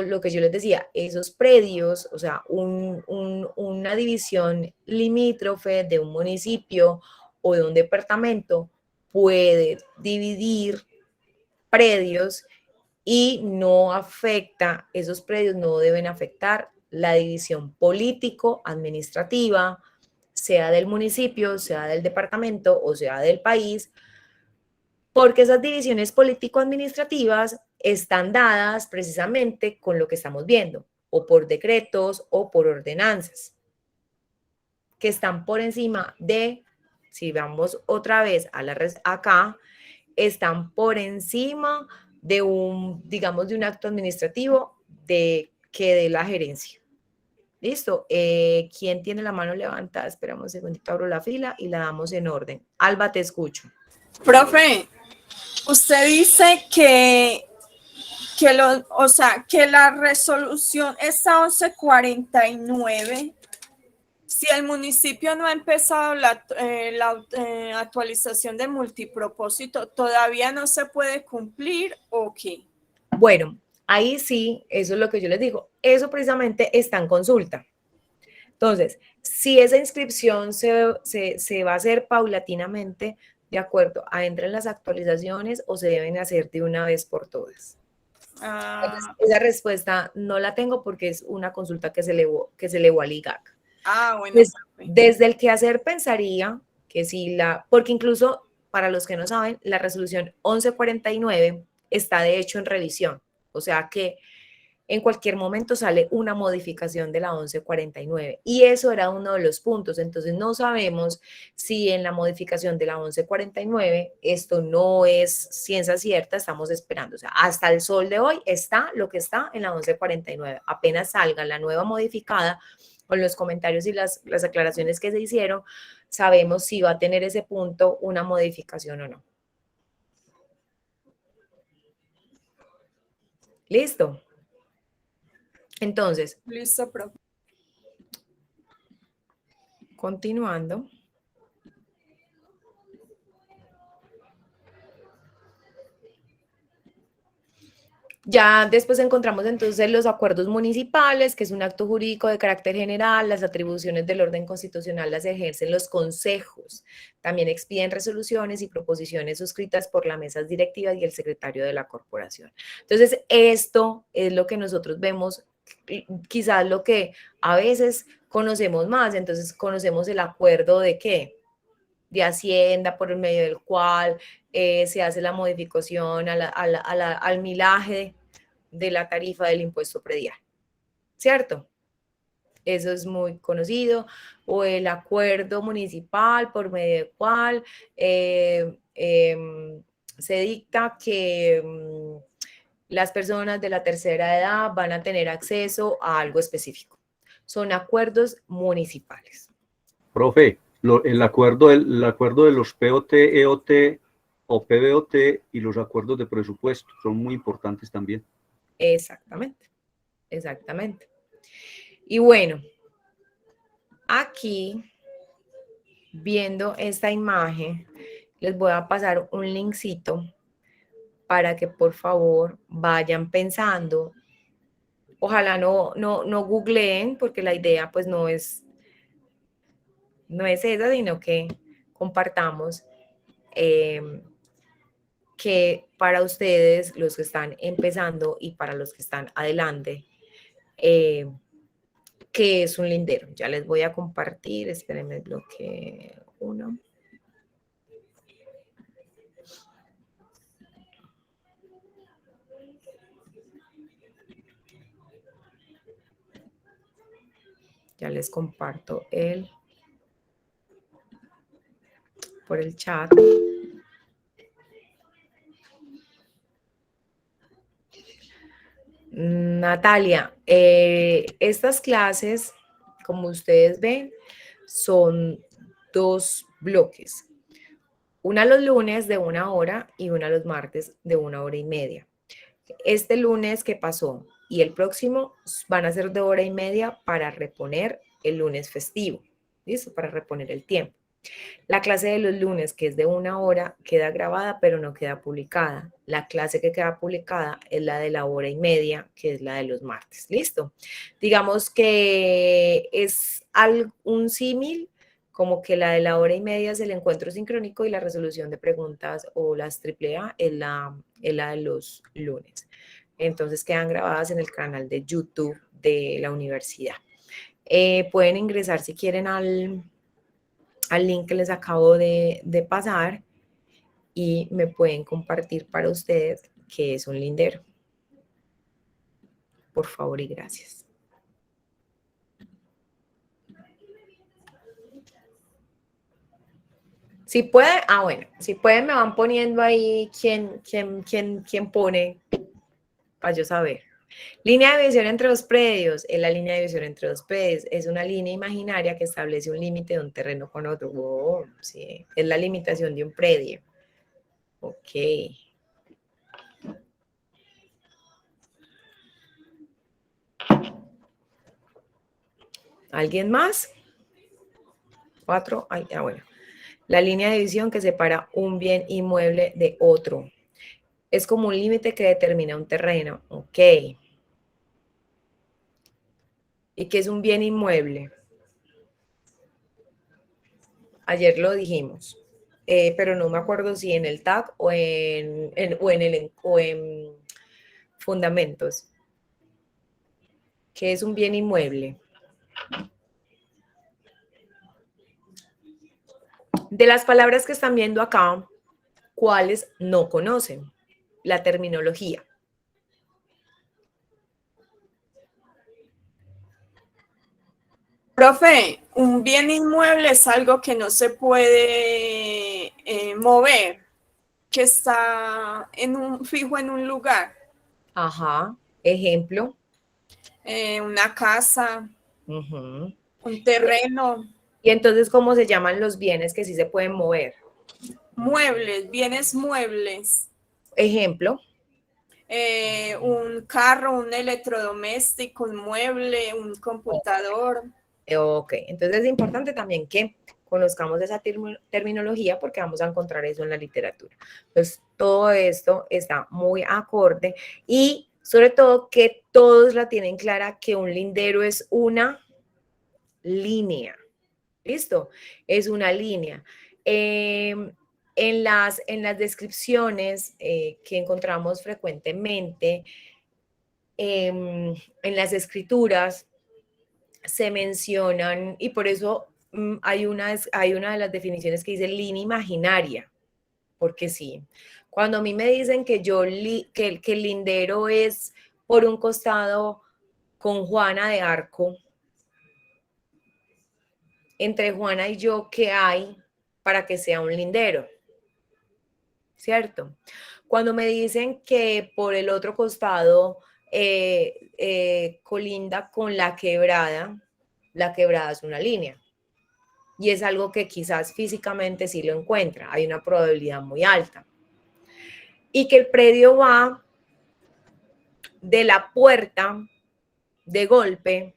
lo que yo les decía, esos predios, o sea, una división limítrofe de un municipio o de un departamento puede dividir predios y no afecta, esos predios no deben afectar la división político-administrativa, sea del municipio, sea del departamento o sea del país, porque esas divisiones político-administrativas están dadas precisamente con lo que estamos viendo, o por decretos o por ordenanzas, que están por encima de, si vamos otra vez acá, están por encima de digamos, de un acto administrativo que dé la gerencia. ¿Listo? ¿Quién tiene la mano levantada? Esperamos un segundito, abro la fila y la damos en orden. Alba, te escucho. Profe, usted dice que la resolución está 1149. Si el municipio no ha empezado la actualización de multipropósito, ¿todavía no se puede cumplir o qué? Bueno, ahí sí, eso es lo que yo les digo. Eso precisamente está en consulta. Entonces, si esa inscripción se va a hacer paulatinamente, de acuerdo a entrar en las actualizaciones o se deben hacer de una vez por todas. Esa respuesta no la tengo porque es una consulta que se elevó al IGAC. Bueno. Desde el quehacer pensaría que si porque incluso para los que no saben, la resolución 1149 está de hecho en revisión, o sea que en cualquier momento sale una modificación de la 1149 y eso era uno de los puntos. Entonces no sabemos si en la modificación de la 1149 esto no es ciencia cierta, estamos esperando. O sea, hasta el sol de hoy está lo que está en la 1149. Apenas salga la nueva modificada con los comentarios y las aclaraciones que se hicieron, sabemos si va a tener ese punto una modificación o no. ¿Listo? Entonces, Listo, profe. continuando. Ya después encontramos entonces los acuerdos municipales, que es un acto jurídico de carácter general. Las atribuciones del orden constitucional las ejercen los consejos. También expiden resoluciones y proposiciones suscritas por las mesas directivas y el secretario de la corporación. Entonces, esto es lo que nosotros vemos, quizás lo que a veces conocemos más. Entonces, conocemos el acuerdo de ¿qué? De Hacienda, por el medio del cual se hace la modificación al millaje de la tarifa del impuesto predial, ¿cierto? Eso es muy conocido. O el acuerdo municipal por medio del cual se dicta que las personas de la tercera edad van a tener acceso a algo específico. Son acuerdos municipales. Profe, el acuerdo de los POT, EOT o PBOT y los acuerdos de presupuesto son muy importantes también. Exactamente, exactamente. Y bueno, aquí, viendo esta imagen, les voy a pasar un linkcito para que por favor vayan pensando. Ojalá no googleen, porque la idea pues no es esa, sino que compartamos que para ustedes, los que están empezando y para los que están adelante, que es un lindero. Ya les voy a compartir, espérenme, bloque 1. Ya les comparto por el chat. Natalia, estas clases, como ustedes ven, son 2 bloques. Una los lunes de 1 hora y una los martes de 1 hora y media. Este lunes que pasó y el próximo van a ser de 1 hora y media para reponer el lunes festivo. ¿Listo? Para reponer el tiempo. La clase de los lunes, que es de 1 hora, queda grabada, pero no queda publicada. La clase que queda publicada es la de la 1 hora y media, que es la de los martes. ¿Listo? Digamos que es un símil, como que la de la 1 hora y media es el encuentro sincrónico y la resolución de preguntas o las AAA es la de los lunes. Entonces quedan grabadas en el canal de YouTube de la universidad. Pueden ingresar si quieren al link que les acabo de pasar y me pueden compartir para ustedes qué es un lindero. Por favor y gracias. Si pueden, bueno, si pueden me van poniendo ahí quién pone para yo saber. Línea de visión entre 2 predios. Es la línea de visión entre 2 predios. Es una línea imaginaria que establece un límite de un terreno con otro. Oh, sí. Es la limitación de un predio. Ok. ¿Alguien más? 4. Bueno. La línea de división que separa un bien inmueble de otro. Es como un límite que determina un terreno. Ok. ¿Y qué es un bien inmueble? Ayer lo dijimos, pero no me acuerdo si en el TAC o en fundamentos. ¿Qué es un bien inmueble? De las palabras que están viendo acá, ¿cuáles no conocen? La terminología. Profe, un bien inmueble es algo que no se puede mover, que está fijo en un lugar. Ajá. Ejemplo. Una casa, Uh-huh. un terreno. Y entonces, ¿cómo se llaman los bienes que sí se pueden mover? Muebles, bienes muebles. Ejemplo. un carro, un electrodoméstico, un mueble, un computador. Ok, entonces es importante también que conozcamos esa terminología porque vamos a encontrar eso en la literatura. Entonces, todo esto está muy acorde y sobre todo que todos la tienen clara que un lindero es una línea. ¿Listo? Es una línea. En las descripciones que encontramos frecuentemente en las escrituras, se mencionan, y por eso hay una de las definiciones que dice línea imaginaria, porque sí, cuando a mí me dicen que que el lindero es por un costado con Juana de Arco, entre Juana y yo, ¿qué hay para que sea un lindero? ¿Cierto? Cuando me dicen que por el otro costado colinda con la quebrada es una línea. Y es algo que quizás físicamente sí lo encuentra, hay una probabilidad muy alta. Y que el predio va de la puerta de golpe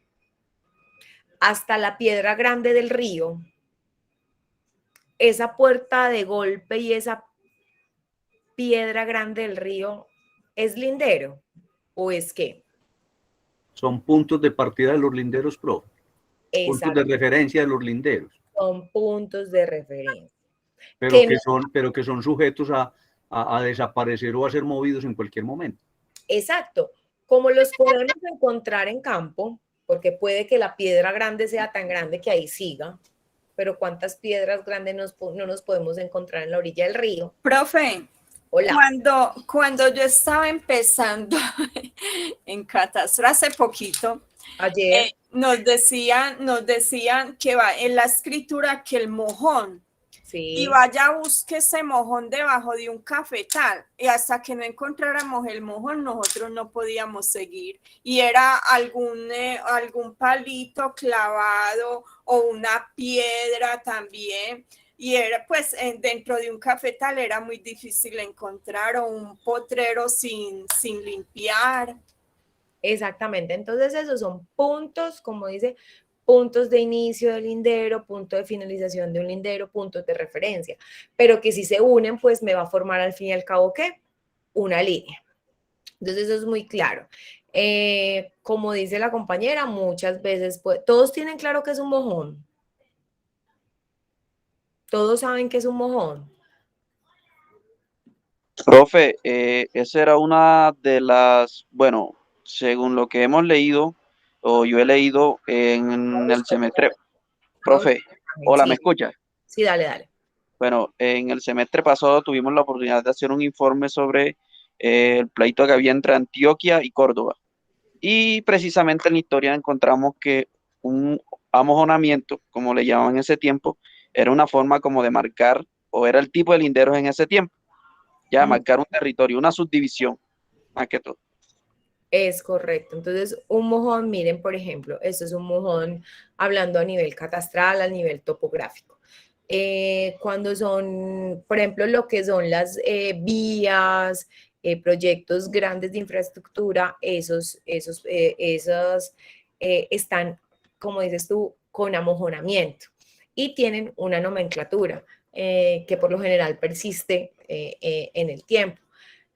hasta la piedra grande del río. Esa puerta de golpe y esa piedra grande del río, ¿es lindero o es qué? Son puntos de partida de los linderos, profe. Puntos de Exacto, referencia de los linderos, son puntos de referencia. pero que son sujetos a desaparecer o a ser movidos en cualquier momento. Exacto, como los podemos encontrar en campo, porque puede que la piedra grande sea tan grande que ahí siga, pero ¿cuántas piedras grandes no nos podemos encontrar en la orilla del río? Profe, Hola. cuando yo estaba empezando en Catastro hace poquito, Ayer. nos decían que va en la escritura que el mojón, Sí. y vaya, busque ese mojón debajo de un cafetal, y hasta que no encontráramos el mojón nosotros no podíamos seguir, y era algún palito clavado o una piedra también, y era pues dentro de un cafetal era muy difícil encontrar, o un potrero sin limpiar. Exactamente, entonces esos son puntos, como dice, puntos de inicio del lindero, punto de finalización de un lindero, puntos de referencia, pero que si se unen, pues me va a formar al fin y al cabo, ¿qué? Una línea. Entonces eso es muy claro. Como dice la compañera, muchas veces, pues, todos tienen claro que es un mojón. Todos saben que es un mojón. Profe, esa era una de las, bueno, según lo que hemos leído, o yo he leído en el semestre. Profe, hola, ¿me escucha? Sí, dale. Bueno, en el semestre pasado tuvimos la oportunidad de hacer un informe sobre el pleito que había entre Antioquia y Córdoba. Y precisamente en la historia encontramos que un amojonamiento, como le llamaban en ese tiempo, era una forma como de marcar, o era el tipo de linderos en ese tiempo, ya marcar un territorio, una subdivisión, más que todo. Es correcto. Entonces, un mojón, miren, por ejemplo, esto es un mojón hablando a nivel catastral, a nivel topográfico. Cuando son, por ejemplo, lo que son las vías, proyectos grandes de infraestructura, esos están, como dices tú, con amojonamiento y tienen una nomenclatura que por lo general persiste en el tiempo.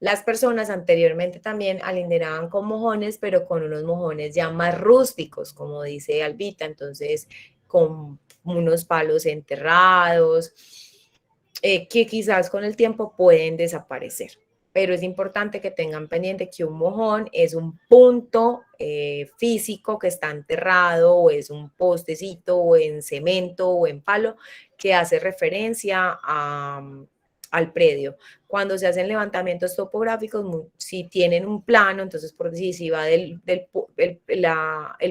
Las personas anteriormente también alinderaban con mojones, pero con unos mojones ya más rústicos, como dice Albita, entonces con unos palos enterrados, que quizás con el tiempo pueden desaparecer. Pero es importante que tengan pendiente que un mojón es un punto físico que está enterrado, o es un postecito, o en cemento, o en palo, que hace referencia al predio. Cuando se hacen levantamientos topográficos, si tienen un plano, entonces por decir, si va el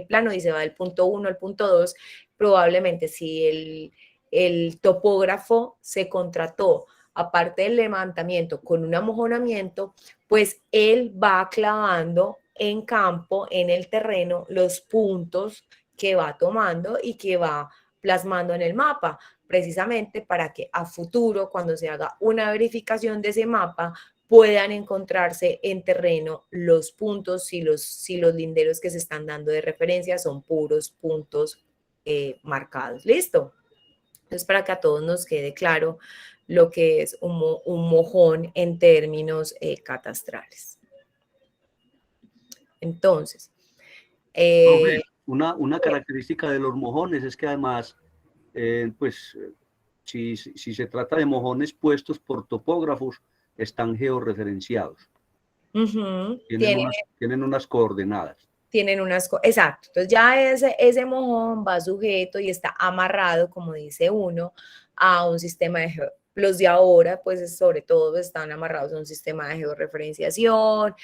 plano dice va del punto 1 al punto 2, probablemente si el topógrafo se contrató, aparte del levantamiento con un amojonamiento, pues él va clavando en campo, en el terreno, los puntos que va tomando y que va plasmando en el mapa, precisamente para que a futuro, cuando se haga una verificación de ese mapa, puedan encontrarse en terreno los puntos si los linderos que se están dando de referencia son puros puntos marcados. ¿Listo? Entonces, para que a todos nos quede claro lo que es un mojón en términos catastrales. Entonces, Profe, una característica de los mojones es que además, pues, si se trata de mojones puestos por topógrafos, están georreferenciados. Tienen unas coordenadas. Exacto. Entonces ya ese mojón va sujeto y está amarrado, como dice uno, a un sistema de los de ahora, pues sobre todo están amarrados a un sistema de georreferenciación,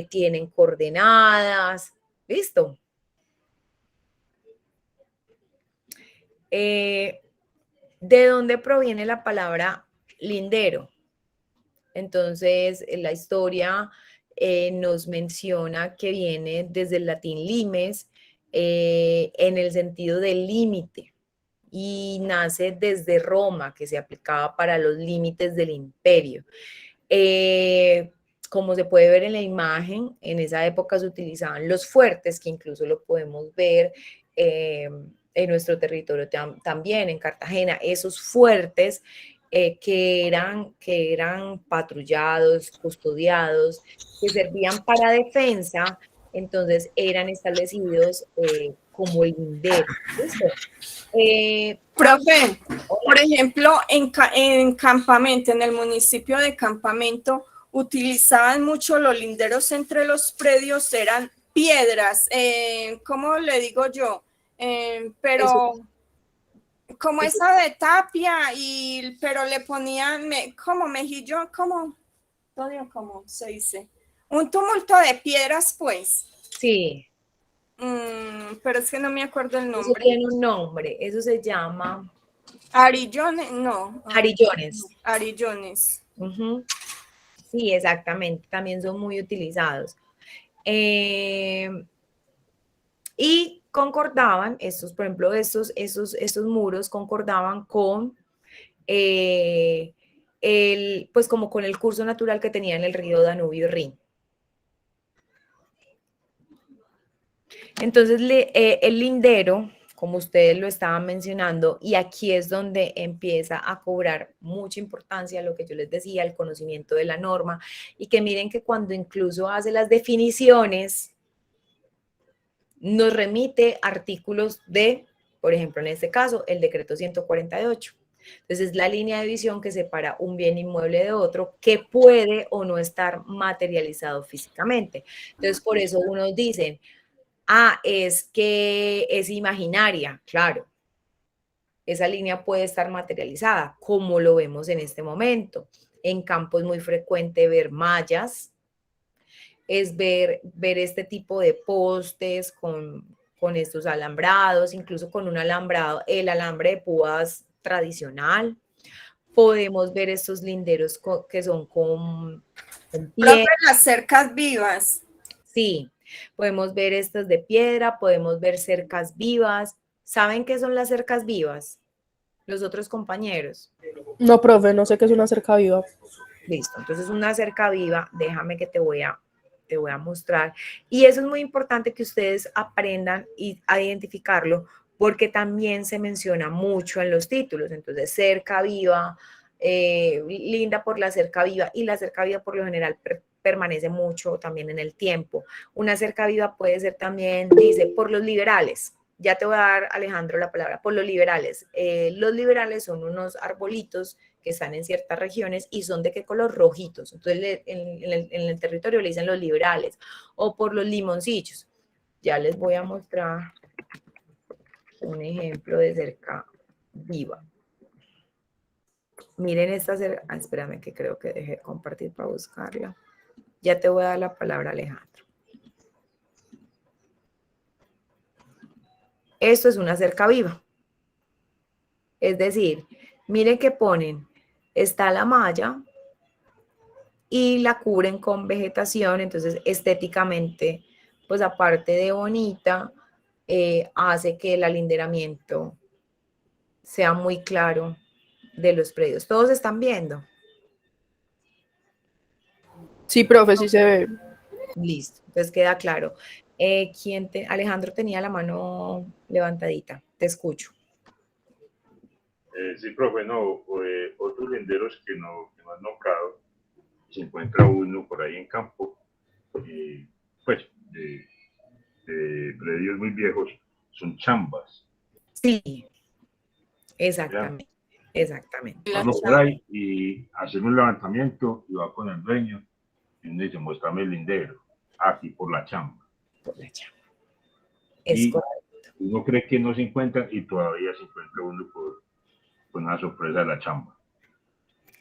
tienen coordenadas. ¿Listo? ¿De dónde proviene la palabra lindero? Entonces, la historia nos menciona que viene desde el latín limes, en el sentido del límite, y nace desde Roma, que se aplicaba para los límites del imperio. Como se puede ver en la imagen, en esa época se utilizaban los fuertes, que incluso lo podemos ver en nuestro territorio también, en Cartagena, esos fuertes que eran patrullados, custodiados, que servían para defensa, entonces eran establecidos como linderos. ¿Listo? Profe, por ejemplo, en Campamento, en el municipio de Campamento, utilizaban mucho los linderos entre los predios, eran piedras, ¿cómo le digo yo? Pero como esa de tapia, pero le ponían, como mejillón, como se dice, un tumulto de piedras, pues. Sí. Pero es que no me acuerdo el nombre. Eso tiene un nombre, eso se llama... Arillones, no. Arillones. Arillones. Sí, exactamente, también son muy utilizados. Y concordaban, por ejemplo, estos muros concordaban con pues como con el curso natural que tenía en el río Danubio y Rin. Entonces, el lindero, como ustedes lo estaban mencionando, y aquí es donde empieza a cobrar mucha importancia lo que yo les decía, el conocimiento de la norma, y que miren que cuando incluso hace las definiciones, nos remite artículos de, por ejemplo, en este caso, el decreto 148. Entonces, es la línea de visión que separa un bien inmueble de otro que puede o no estar materializado físicamente. Entonces, por eso unos dicen, es que es imaginaria, claro. Esa línea puede estar materializada, como lo vemos en este momento. En campo es muy frecuente ver mallas, es ver este tipo de postes con estos alambrados, incluso con un alambrado, el alambre de púas tradicional. Podemos ver estos linderos que son con piedra. Las cercas vivas. Sí, podemos ver estas de piedra, podemos ver cercas vivas. ¿Saben qué son las cercas vivas? Los otros compañeros. No, profe, no sé qué es una cerca viva. Listo, entonces una cerca viva, déjame que te voy a mostrar. Y eso es muy importante que ustedes aprendan a identificarlo, porque también se menciona mucho en los títulos. Entonces, cerca viva, linda por la cerca viva, y la cerca viva por lo general permanece mucho también en el tiempo. Una cerca viva puede ser también, dice, por los liberales. Ya te voy a dar, Alejandro, la palabra, por los liberales. Los liberales son unos arbolitos que están en ciertas regiones y son de qué color, rojitos. Entonces, en el territorio le dicen los liberales, o por los limoncillos. Ya les voy a mostrar un ejemplo de cerca viva. Miren esta cerca, espérame que creo que dejé de compartir para buscarla. Ya te voy a dar la palabra, Alejandro. Esto es una cerca viva. Es decir, miren que ponen, está la malla y la cubren con vegetación, entonces estéticamente, pues aparte de bonita, hace que el alinderamiento sea muy claro de los predios. ¿Todos están viendo? Sí, profe, sí se ve. Listo, entonces queda claro. Alejandro tenía la mano levantadita, te escucho. Sí, profe, no, otros linderos que no han nombrado, se encuentra uno por ahí en campo, pues, de predios muy viejos, son chambas. Sí, ¿Ya? exactamente, exactamente. Vamos por ahí y hacemos un levantamiento y va con el dueño y uno dice, muéstrame el lindero, aquí por la chamba. Por la chamba. Es Y correcto. uno cree que no se encuentra y todavía se encuentra uno por una sorpresa de la chamba.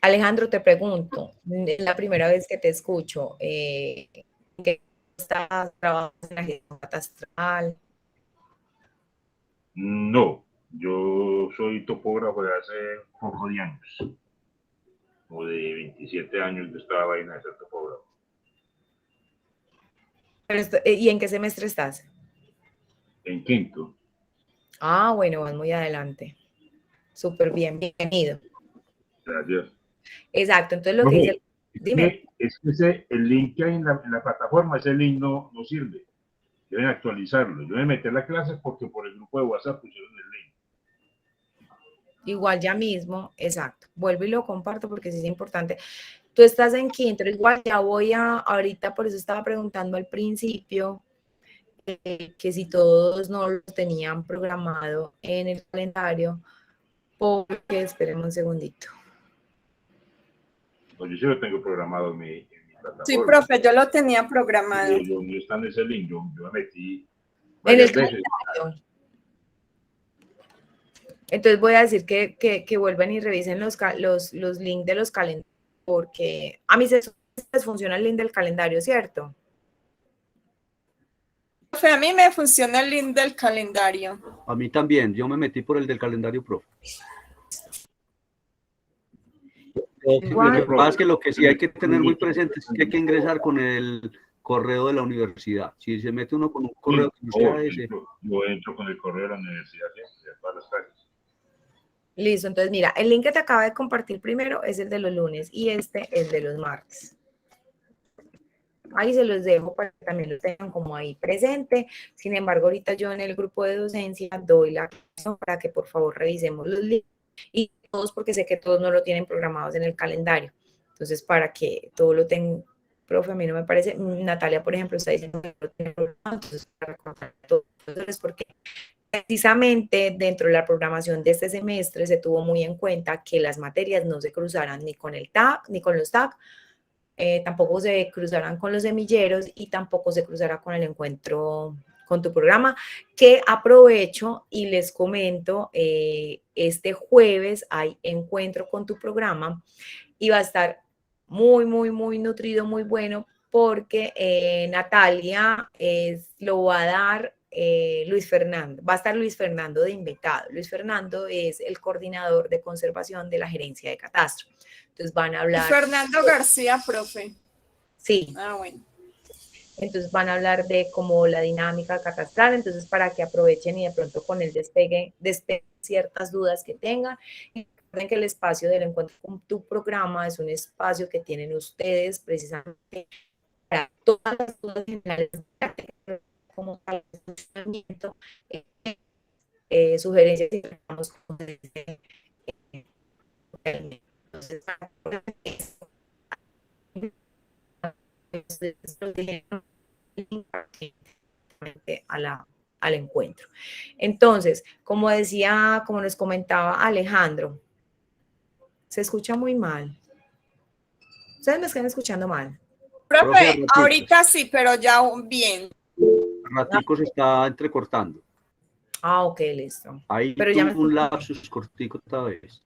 Alejandro, te pregunto, es la primera vez que te escucho, ¿qué estás trabajando en la gestión catastral? No, yo soy topógrafo de hace poco de años, como de 27 años yo estaba vaina de ser topógrafo. ¿Y en qué semestre estás? En quinto. Ah, bueno, vas muy adelante. Súper bien, bienvenido. Gracias. Exacto, entonces lo que dice... Dime. Es que el link que hay en la plataforma, ese link no sirve. Deben actualizarlo. Yo me metí a la clase porque por el grupo de WhatsApp pusieron el link. Igual ya mismo, exacto. Vuelvo y lo comparto porque sí es importante. Tú estás en quinto, igual ya ahorita por eso estaba preguntando al principio que si todos no lo tenían programado en el calendario, porque esperemos un segundito. Pues yo sí lo tengo programado en mi plataforma. Sí, profe, yo lo tenía programado. No está en ese link, yo me metí En el varias veces. calendario. Entonces voy a decir que vuelvan y revisen los links de los calendarios, porque a mí se les funciona el link del calendario, ¿cierto? Profe, a mí me funciona el link del calendario. A mí también, yo me metí por el del calendario, profe. Lo que pasa es que lo que sí hay que tener muy presente es que hay que ingresar con el correo de la universidad. Si se mete uno con un correo que no sea ese. Yo entro con el correo de la universidad siempre, a todas las clases. Listo, entonces mira, el link que te acabo de compartir primero es el de los lunes y este es de los martes. Ahí se los dejo para que también lo tengan como ahí presente. Sin embargo, ahorita yo en el grupo de docencia doy la acción para que por favor revisemos los links y todos, porque sé que todos no lo tienen programados en el calendario. Entonces, para que todo lo tengan, profe, a mí no me parece. Natalia, por ejemplo, está diciendo que lo tiene programado, entonces para contar todo. Entonces, porque precisamente dentro de la programación de este semestre se tuvo muy en cuenta que las materias no se cruzaran ni con el TAC, ni con los TAC, tampoco se cruzarán con los semilleros y tampoco se cruzará con el encuentro con tu programa, que aprovecho y les comento, este jueves hay encuentro con tu programa y va a estar muy, muy, muy nutrido, muy bueno, porque Natalia lo va a dar Luis Fernando, va a estar Luis Fernando de invitado. Luis Fernando es el coordinador de conservación de la gerencia de catastro. Entonces van a hablar... Fernando García, profe. Sí. Ah, bueno. Entonces van a hablar de como la dinámica catastral, entonces para que aprovechen y de pronto con el despegue ciertas dudas que tengan. Y recuerden que el espacio del encuentro con tu programa es un espacio que tienen ustedes precisamente para todas las dudas generales, como tal, funcionamiento, sugerencias y reclamos. Entonces, al encuentro. Entonces, como decía, como nos comentaba Alejandro, se escucha muy mal. Ustedes me están escuchando mal. Profe, ahorita sí, pero ya bien. Ratico se está entrecortando. Ah, ok, listo. Ahí pero ya tuvo un lapsus cortico esta vez.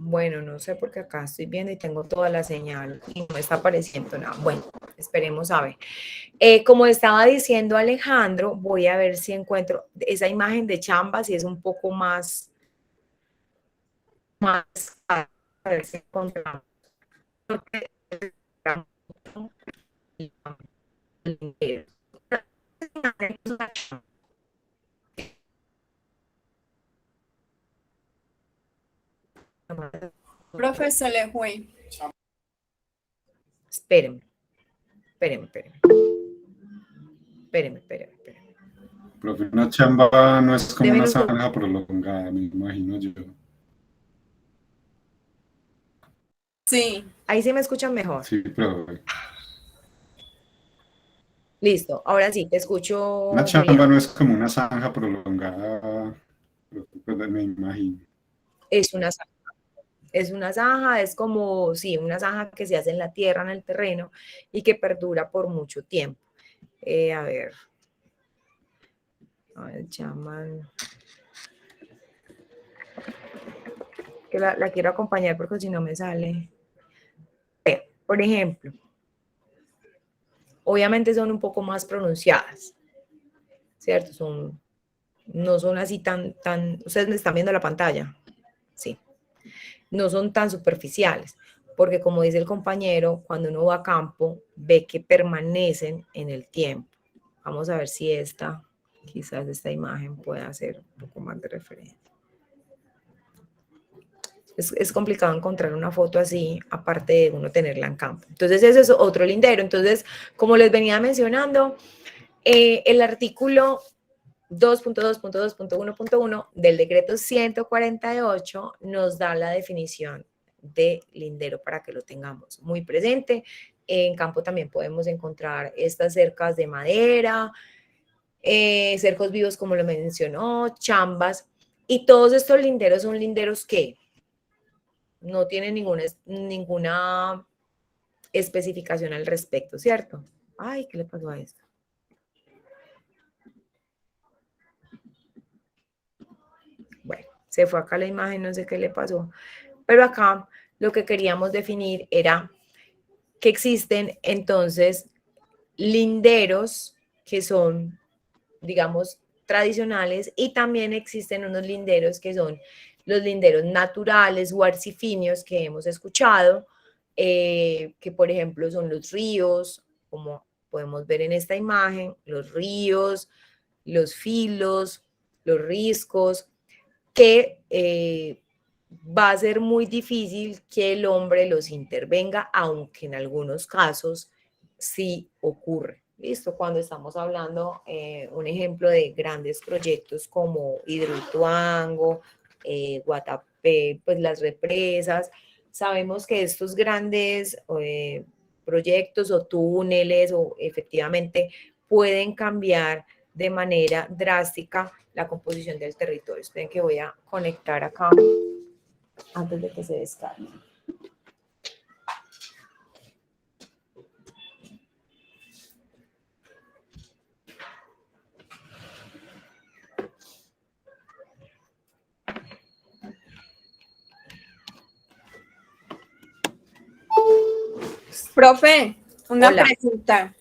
Bueno, no sé porque acá estoy viendo y tengo toda la señal y no me está apareciendo nada. Bueno, esperemos a ver. Como estaba diciendo Alejandro, voy a ver si encuentro esa imagen de chamba, si es un poco más a ver si encontramos. Profe, se le fue. Espérenme. Profe, una chamba no es como Deme una un segundo. zanja prolongada, me imagino yo. Sí. Ahí sí me escuchan mejor. Sí, profe. Listo, ahora sí, te escucho, Una chamba Julián. no es como una zanja prolongada, profe, pues, me imagino. Es una zanja. Es una zanja, es como, sí, una zanja que se hace en la tierra, en el terreno, y que perdura por mucho tiempo. A ver, llaman. Que la quiero acompañar porque si no me sale. Por ejemplo, obviamente son un poco más pronunciadas, ¿cierto? No son así ustedes me están viendo la pantalla, sí, no son tan superficiales, porque como dice el compañero, cuando uno va a campo, ve que permanecen en el tiempo. Vamos a ver si quizás esta imagen pueda ser un poco más de referencia. Es complicado encontrar una foto así, aparte de uno tenerla en campo. Entonces, ese es otro lindero. Entonces, como les venía mencionando, el artículo 2.2.2.1.1 del decreto 148 nos da la definición de lindero para que lo tengamos muy presente. En campo también podemos encontrar estas cercas de madera, cercos vivos como lo mencionó, chambas, y todos estos linderos son linderos que no tienen ninguna especificación al respecto, ¿cierto? Ay, ¿qué le pasó a esto? Bueno, se fue acá la imagen, no sé qué le pasó. Pero acá lo que queríamos definir era que existen entonces linderos que son, digamos, tradicionales y también existen unos linderos que son los linderos naturales o arcifinios que hemos escuchado, que por ejemplo son los ríos, como podemos ver en esta imagen, los ríos, los filos, los riscos, que va a ser muy difícil que el hombre los intervenga, aunque en algunos casos sí ocurre. ¿Listo? Cuando estamos hablando, un ejemplo de grandes proyectos como Hidroituango, Guatapé, pues las represas, sabemos que estos grandes proyectos o túneles o efectivamente pueden cambiar de manera drástica la composición del territorio. Esperen que voy a conectar acá antes de que se descargue. Profe, una Hola. pregunta.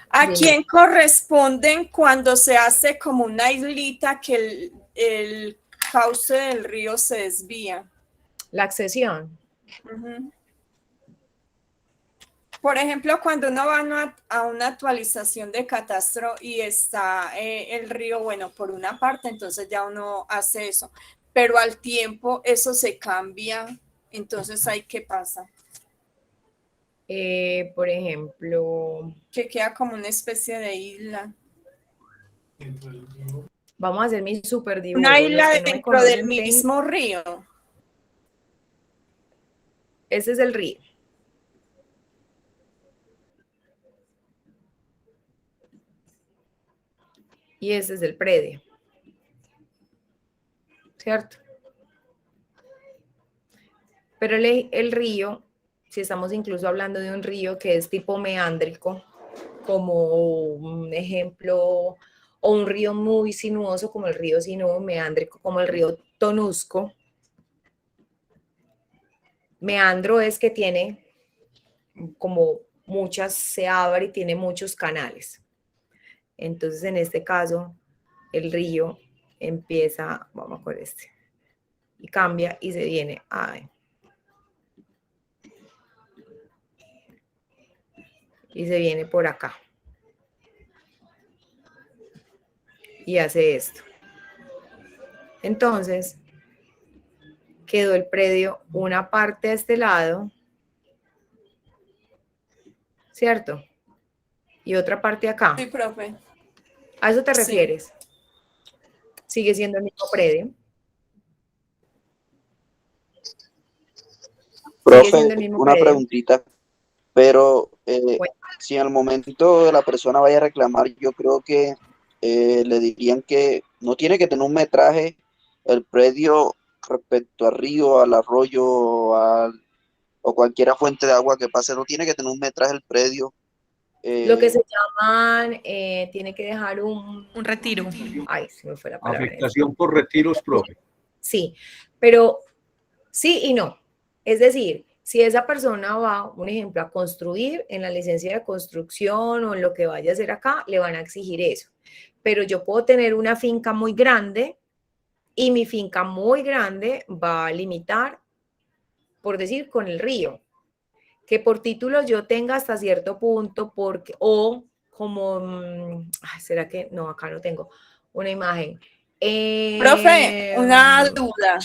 ¿A Dime. quién corresponden cuando se hace como una islita que el cauce del río se desvía? La accesión. Por ejemplo, cuando uno va a una actualización de catastro y está el río, bueno, por una parte, entonces ya uno hace eso, pero al tiempo eso se cambia, entonces ¿ahí qué pasa? Por ejemplo, Que queda como una especie de isla. vamos a hacer mi super dibujo. Una isla Los que no me dentro del conocen, mismo río. Este es el río. Y este es el predio. ¿Cierto? Pero el río, si estamos incluso hablando de un río que es tipo meándrico, como un ejemplo, o un río muy sinuoso como el río Sinú, meándrico como el río Tonusco. Meandro es que tiene como se abre y tiene muchos canales. Entonces, en este caso, el río empieza, vamos con este, y cambia y se viene y se viene por acá. Y hace esto. Entonces, quedó el predio una parte a este lado, ¿cierto? Y otra parte acá. Sí, profe. ¿A eso te Sí. refieres? Sigue siendo el mismo predio. Profe, una preguntita, pero si al momento de la persona vaya a reclamar, yo creo que le dirían que no tiene que tener un metraje el predio respecto al río, al arroyo o cualquier fuente de agua que pase, no tiene que tener un metraje el predio. Lo que se llaman, tiene que dejar un retiro. Ay, se me fue la palabra. Afectación por retiros, profe. Sí, pero sí y no. Es decir, si esa persona va, un ejemplo, a construir en la licencia de construcción o en lo que vaya a hacer acá, le van a exigir eso. Pero yo puedo tener una finca muy grande y mi finca muy grande va a limitar, por decir, con el río. Que por títulos yo tenga hasta cierto punto, porque, o como, ¿será que? No, acá no tengo una imagen. Profe, una duda.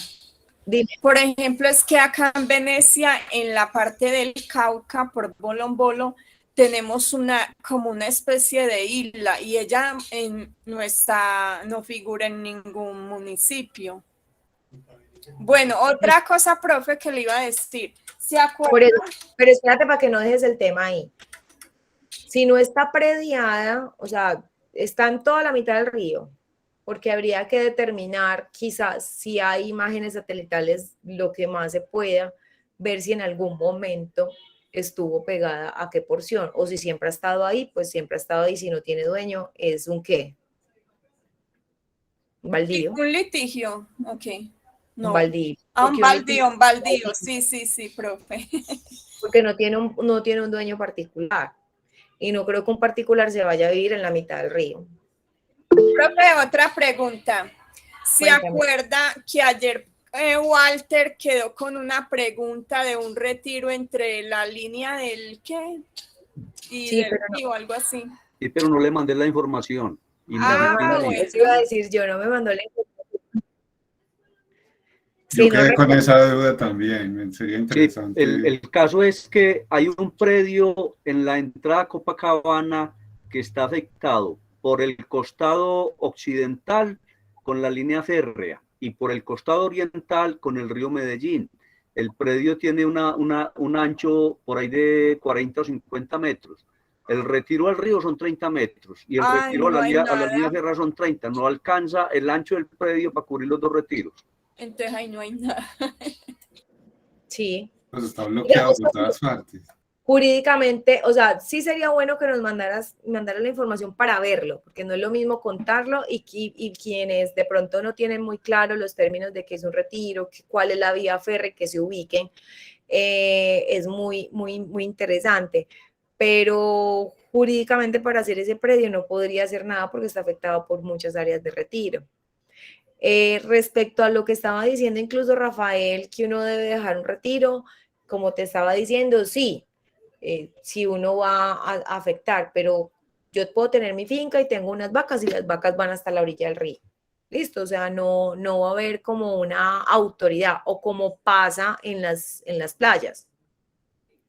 Dime. Por ejemplo, es que acá en Venecia, en la parte del Cauca, por Bolombolo, tenemos como una especie de isla y ella no figura en ningún municipio. Bueno, otra cosa, profe, que le iba a decir. ¿Se acuerda? Pero espérate para que no dejes el tema ahí. Si no está prediada, o sea, está en toda la mitad del río, porque habría que determinar quizás si hay imágenes satelitales, lo que más se pueda, ver si en algún momento estuvo pegada a qué porción, o si siempre ha estado ahí, pues siempre ha estado ahí, si no tiene dueño, es un qué. Baldío. Un litigio, ok. No. Un baldío. Un baldío, sí, profe. Porque no tiene un dueño particular. Y no creo que un particular se vaya a vivir en la mitad del río. Profe, otra pregunta. ¿Se acuerda que ayer Walter quedó con una pregunta de un retiro entre la línea del qué? Y sí, del río, algo así. Sí, pero no le mandé la información. Eso iba a decir yo, no me mandó la información. Yo quedé con esa duda también, sería interesante. Sí, el caso es que hay un predio en la entrada a Copacabana que está afectado por el costado occidental con la línea férrea y por el costado oriental con el río Medellín. El predio tiene un ancho por ahí de 40 o 50 metros. El retiro al río son 30 metros y el retiro a la línea férrea son 30. No alcanza el ancho del predio para cubrir los dos retiros. Entonces ahí no hay nada. Sí. Pues está bloqueado por todas partes. Jurídicamente, o sea, sí sería bueno que nos mandaras la información para verlo, porque no es lo mismo contarlo y quienes de pronto no tienen muy claro los términos de qué es un retiro, cuál es la vía férrea, que se ubiquen, es muy interesante. Pero jurídicamente para hacer ese predio no podría hacer nada porque está afectado por muchas áreas de retiro. Respecto a lo que estaba diciendo incluso Rafael, que uno debe dejar un retiro, como te estaba diciendo, sí, si uno va a afectar, pero yo puedo tener mi finca y tengo unas vacas y las vacas van hasta la orilla del río. Listo, o sea, no va a haber como una autoridad o como pasa en las playas,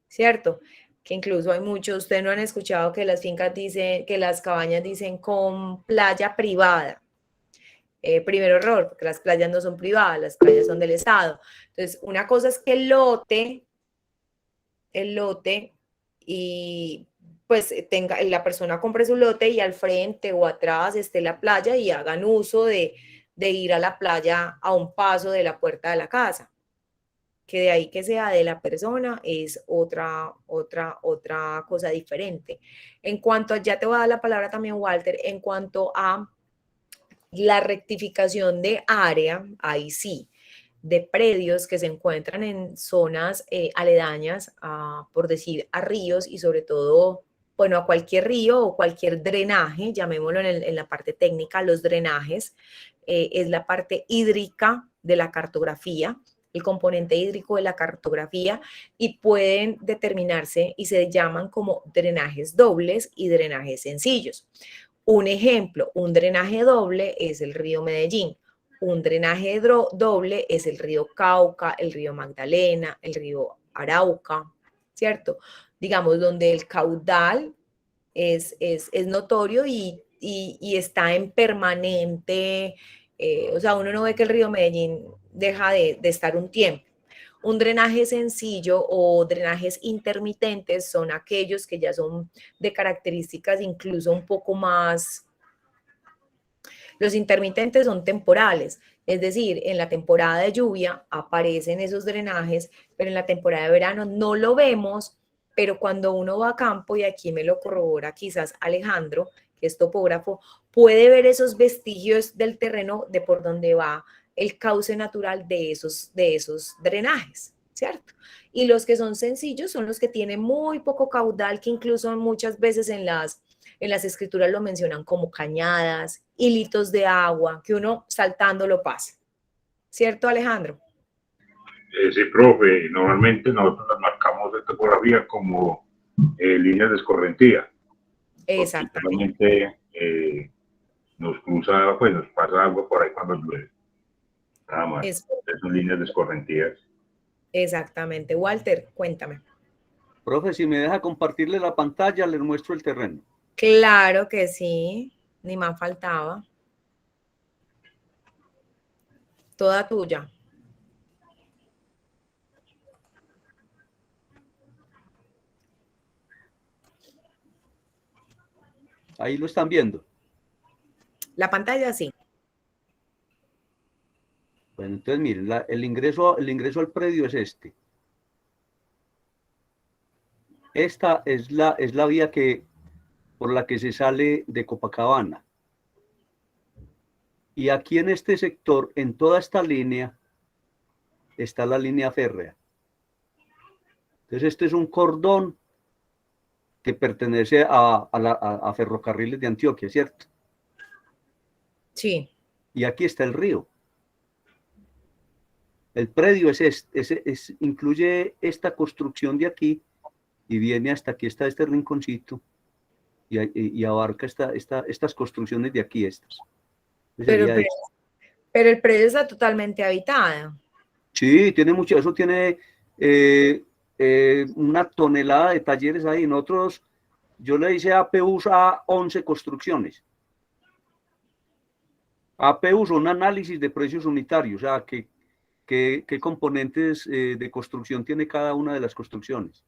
¿cierto? Que incluso hay muchos, ustedes no han escuchado que las fincas dicen, que las cabañas dicen con playa privada. Primero error, porque las playas no son privadas, las playas son del Estado. Entonces, una cosa es que el lote y pues la persona compre su lote y al frente o atrás esté la playa y hagan uso de ir a la playa a un paso de la puerta de la casa. Que de ahí que sea de la persona es otra cosa diferente. En cuanto a, ya te voy a dar la palabra también, Walter, en cuanto a la rectificación de área, ahí sí, de predios que se encuentran en zonas aledañas, por decir, a ríos y sobre todo, bueno, a cualquier río o cualquier drenaje, llamémoslo en la parte técnica, los drenajes, es la parte hídrica de la cartografía, el componente hídrico de la cartografía, y pueden determinarse y se llaman como drenajes dobles y drenajes sencillos. Un ejemplo, un drenaje doble es el río Medellín. Un drenaje doble es el río Cauca, el río Magdalena, el río Arauca, ¿cierto? Digamos, donde el caudal es notorio y está en permanente, o sea, uno no ve que el río Medellín deja de estar un tiempo. Un drenaje sencillo o drenajes intermitentes son aquellos que ya son de características incluso un poco más. Los intermitentes son temporales, es decir, en la temporada de lluvia aparecen esos drenajes, pero en la temporada de verano no lo vemos, pero cuando uno va a campo, y aquí me lo corrobora quizás Alejandro, que es topógrafo, puede ver esos vestigios del terreno de por donde va el cauce natural de esos drenajes, ¿cierto? Y los que son sencillos son los que tienen muy poco caudal, que incluso muchas veces en las escrituras lo mencionan como cañadas, hilitos de agua, que uno saltando lo pasa. ¿Cierto, Alejandro? Sí, profe, normalmente nosotros las marcamos de topografía como líneas de escorrentía. Exactamente. Nos cruza, pues nos pasa agua por ahí cuando llueve. Nada más. Son líneas de escorrentías. Exactamente. Walter, cuéntame. Profe, si me deja compartirle la pantalla, les muestro el terreno. Claro que sí, ni más faltaba. Toda tuya. Ahí lo están viendo. La pantalla sí. Bueno, entonces miren, el ingreso al predio es este. Esta es la vía por la que se sale de Copacabana. Y aquí en este sector, en toda esta línea, está la línea férrea. Entonces este es un cordón que pertenece a Ferrocarriles de Antioquia, ¿cierto? Sí. Y aquí está el río. El predio incluye esta construcción de aquí y viene hasta aquí, está este rinconcito y abarca estas construcciones de aquí, estas. Pero el predio está totalmente habitado. Sí, tiene mucho, eso tiene una tonelada de talleres ahí. Nosotros, yo le hice APUs a 11 construcciones. APUs, un análisis de precios unitarios, o sea, qué componentes de construcción tiene cada una de las construcciones.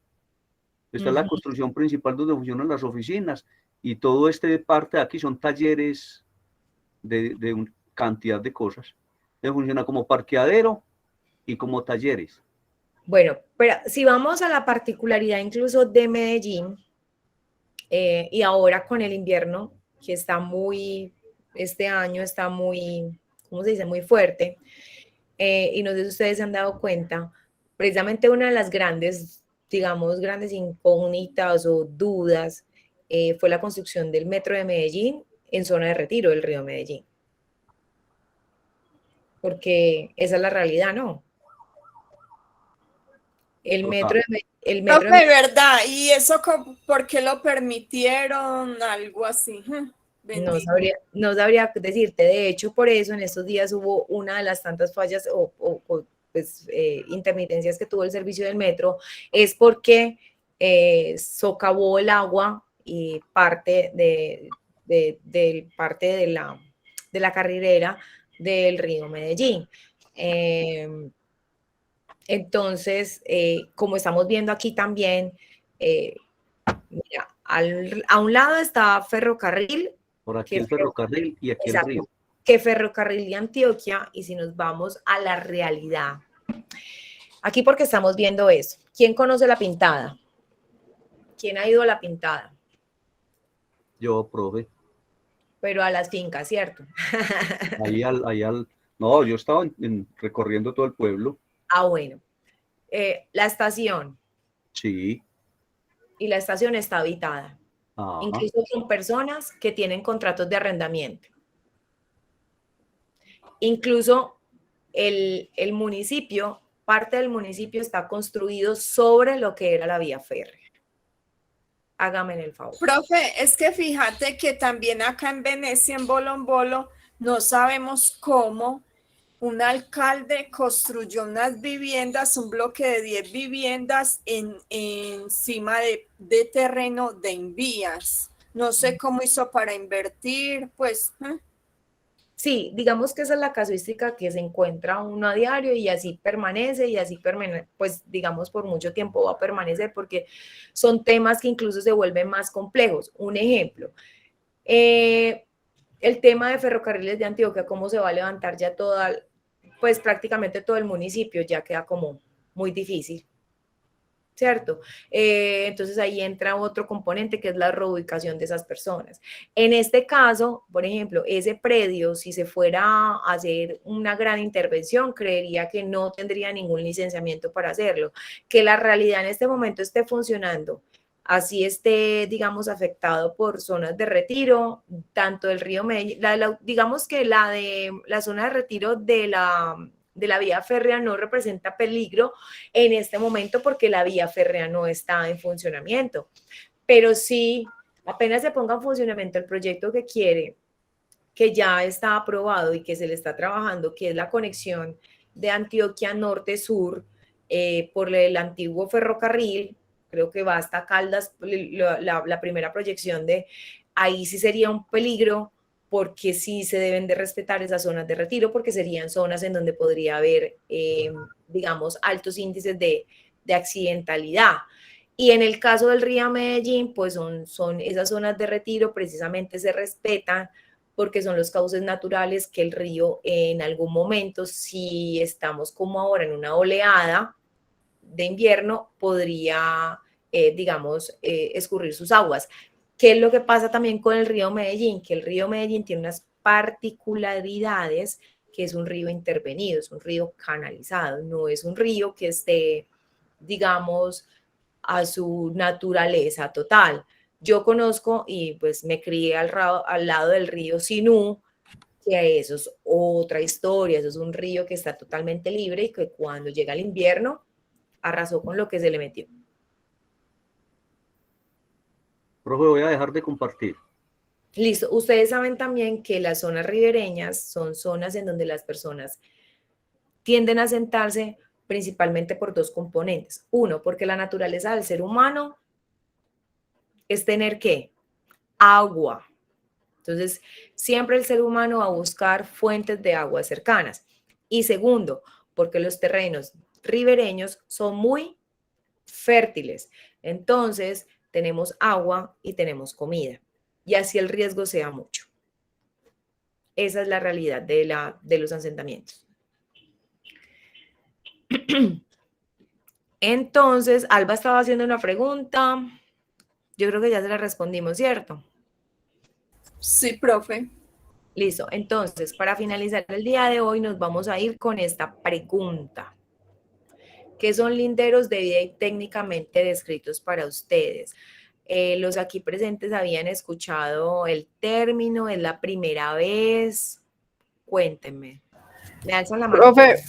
Está la construcción principal donde funcionan las oficinas y todo parte de aquí son talleres de una cantidad de cosas. Funciona como parqueadero y como talleres. Bueno, pero si vamos a la particularidad incluso de Medellín, y ahora con el invierno, que está este año está muy, ¿cómo se dice? Muy fuerte, y no sé si ustedes se han dado cuenta, precisamente una de las grandes incógnitas o dudas fue la construcción del metro de Medellín en zona de retiro del río Medellín. Porque esa es la realidad, ¿no? El metro de verdad, ¿y eso por qué lo permitieron? Algo así. No sabría decirte. De hecho, por eso en estos días hubo una de las tantas fallas intermitencias que tuvo el servicio del metro, es porque socavó el agua y parte de la carrilera del río Medellín. Entonces, como estamos viendo aquí también, mira, a un lado está Ferrocarril. Por aquí el ferrocarril y aquí exacto, el río. Que Ferrocarril de Antioquia, y si nos vamos a la realidad, aquí porque estamos viendo eso. ¿Quién conoce la Pintada? ¿Quién ha ido a la Pintada? Yo, profe. Pero a las fincas, ¿cierto? No, yo estaba recorriendo todo el pueblo. Ah, bueno. La estación. Sí. Y la estación está habitada. Ajá. Incluso con personas que tienen contratos de arrendamiento. Incluso el municipio, parte del municipio está construido sobre lo que era la vía férrea. Hágame el favor. Profe, es que fíjate que también acá en Venecia, en Bolombolo, no sabemos cómo un alcalde construyó unas viviendas, un bloque de 10 viviendas encima de terreno de Invías. No sé cómo hizo para invertir, pues. Sí, digamos que esa es la casuística que se encuentra uno a diario y así permanece y así pues digamos por mucho tiempo va a permanecer porque son temas que incluso se vuelven más complejos. Un ejemplo, el tema de Ferrocarriles de Antioquia, cómo se va a levantar ya pues prácticamente todo el municipio ya queda como muy difícil. ¿Cierto? Entonces ahí entra otro componente que es la reubicación de esas personas. En este caso, por ejemplo, ese predio, si se fuera a hacer una gran intervención, creería que no tendría ningún licenciamiento para hacerlo. Que la realidad en este momento esté funcionando, así esté, digamos, afectado por zonas de retiro, tanto del río Medellín, digamos que la zona de retiro de la vía férrea no representa peligro en este momento porque la vía férrea no está en funcionamiento. Pero sí, apenas se ponga en funcionamiento el proyecto que quiere, que ya está aprobado y que se le está trabajando, que es la conexión de Antioquia norte-sur por el antiguo ferrocarril, creo que va hasta Caldas, la primera proyección de ahí sí sería un peligro porque sí se deben de respetar esas zonas de retiro, porque serían zonas en donde podría haber, digamos, altos índices de accidentalidad. Y en el caso del río Medellín, pues son esas zonas de retiro, precisamente se respetan porque son los cauces naturales que el río en algún momento, si estamos como ahora en una oleada de invierno, podría, digamos, escurrir sus aguas. ¿Qué es lo que pasa también con el río Medellín? Que el río Medellín tiene unas particularidades, que es un río intervenido, es un río canalizado, no es un río que esté, digamos, a su naturaleza total. Yo conozco y pues me crié al lado del río Sinú, que eso es otra historia, eso es un río que está totalmente libre y que cuando llega el invierno arrasó con lo que se le metió. Profe, voy a dejar de compartir. Listo. Ustedes saben también que las zonas ribereñas son zonas en donde las personas tienden a sentarse principalmente por dos componentes. Uno, porque la naturaleza del ser humano es tener ¿qué? Agua. Entonces, siempre el ser humano va a buscar fuentes de agua cercanas. Y segundo, porque los terrenos ribereños son muy fértiles. Entonces, tenemos agua y tenemos comida. Y así el riesgo sea mucho. Esa es la realidad de los asentamientos. Entonces, Alba estaba haciendo una pregunta. Yo creo que ya se la respondimos, ¿cierto? Sí, profe. Listo. Entonces, para finalizar el día de hoy, nos vamos a ir con esta pregunta. ¿Qué son linderos de vida y técnicamente descritos para ustedes? Los aquí presentes habían escuchado el término, es la primera vez. Cuéntenme. Me alzan la mano. Profe,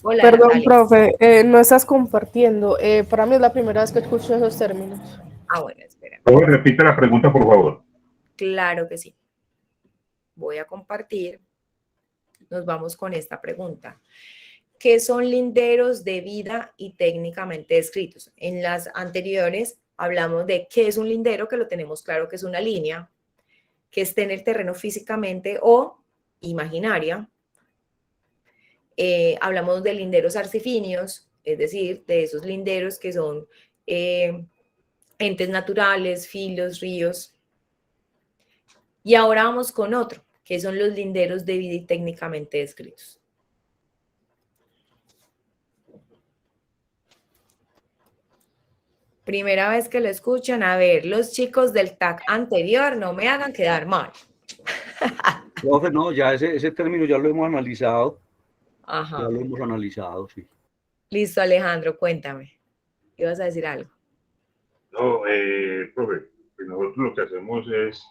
hola, perdón, Natalia. profe, no estás compartiendo. Para mí es la primera vez que escucho esos términos. Ah, bueno, espera. Repite la pregunta, por favor. Claro que sí. Voy a compartir. Nos vamos con esta pregunta. ¿Qué son linderos de vida y técnicamente descritos? En las anteriores hablamos de qué es un lindero, que lo tenemos claro que es una línea que esté en el terreno físicamente o imaginaria. Hablamos de linderos arcifinios, es decir, de esos linderos que son entes naturales, filos, ríos. Y ahora vamos con otro, que son los linderos de vida y técnicamente descritos. Primera vez que lo escuchan, a ver, los chicos del TAC anterior no me hagan quedar mal. Profe, no, ya ese término ya lo hemos analizado. Ajá. Ya lo hemos analizado, sí. Listo, Alejandro, cuéntame. ¿Ibas a decir algo? No, profe, pues nosotros lo que hacemos es,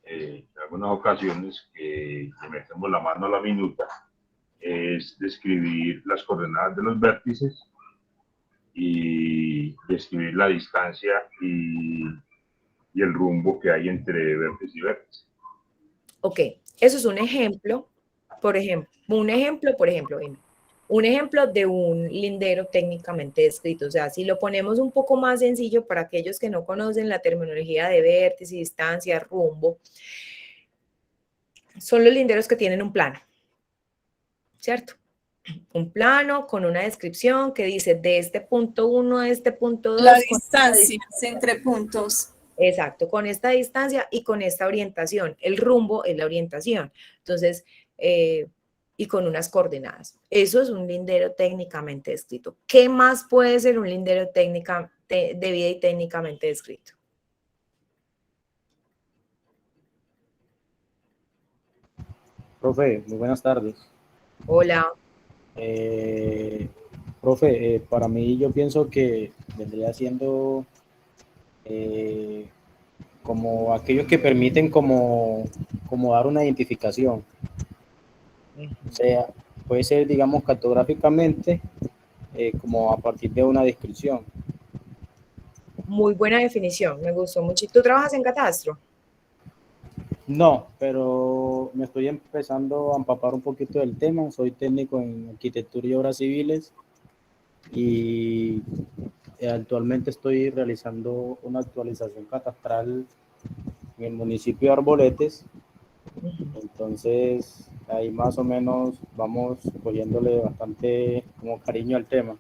en algunas ocasiones, que le metemos la mano a la minuta, es describir las coordenadas de los vértices y describir la distancia y el rumbo que hay entre vértice y vértice. Ok, eso es un ejemplo por ejemplo, un ejemplo de un lindero técnicamente descrito. O sea, si lo ponemos un poco más sencillo para aquellos que no conocen la terminología de vértice, distancia, rumbo, son los linderos que tienen un plano, ¿cierto? Un plano con una descripción que dice de este punto 1 a este punto 2. La distancia entre puntos. Exacto, con esta distancia y con esta orientación. El rumbo es la orientación. Entonces, y con unas coordenadas. Eso es un lindero técnicamente descrito. ¿Qué más puede ser un lindero de vida y técnicamente descrito? Profe, muy buenas tardes. Hola. Profe, para mí yo pienso que vendría siendo como aquellos que permiten como dar una identificación. O sea, puede ser, digamos, cartográficamente, como a partir de una descripción. Muy buena definición, me gustó mucho. ¿Tú trabajas en catastro? No, pero me estoy empezando a empapar un poquito del tema. Soy técnico en arquitectura y obras civiles y actualmente estoy realizando una actualización catastral en el municipio de Arboletes. Entonces, ahí más o menos vamos poniéndole bastante como cariño al tema.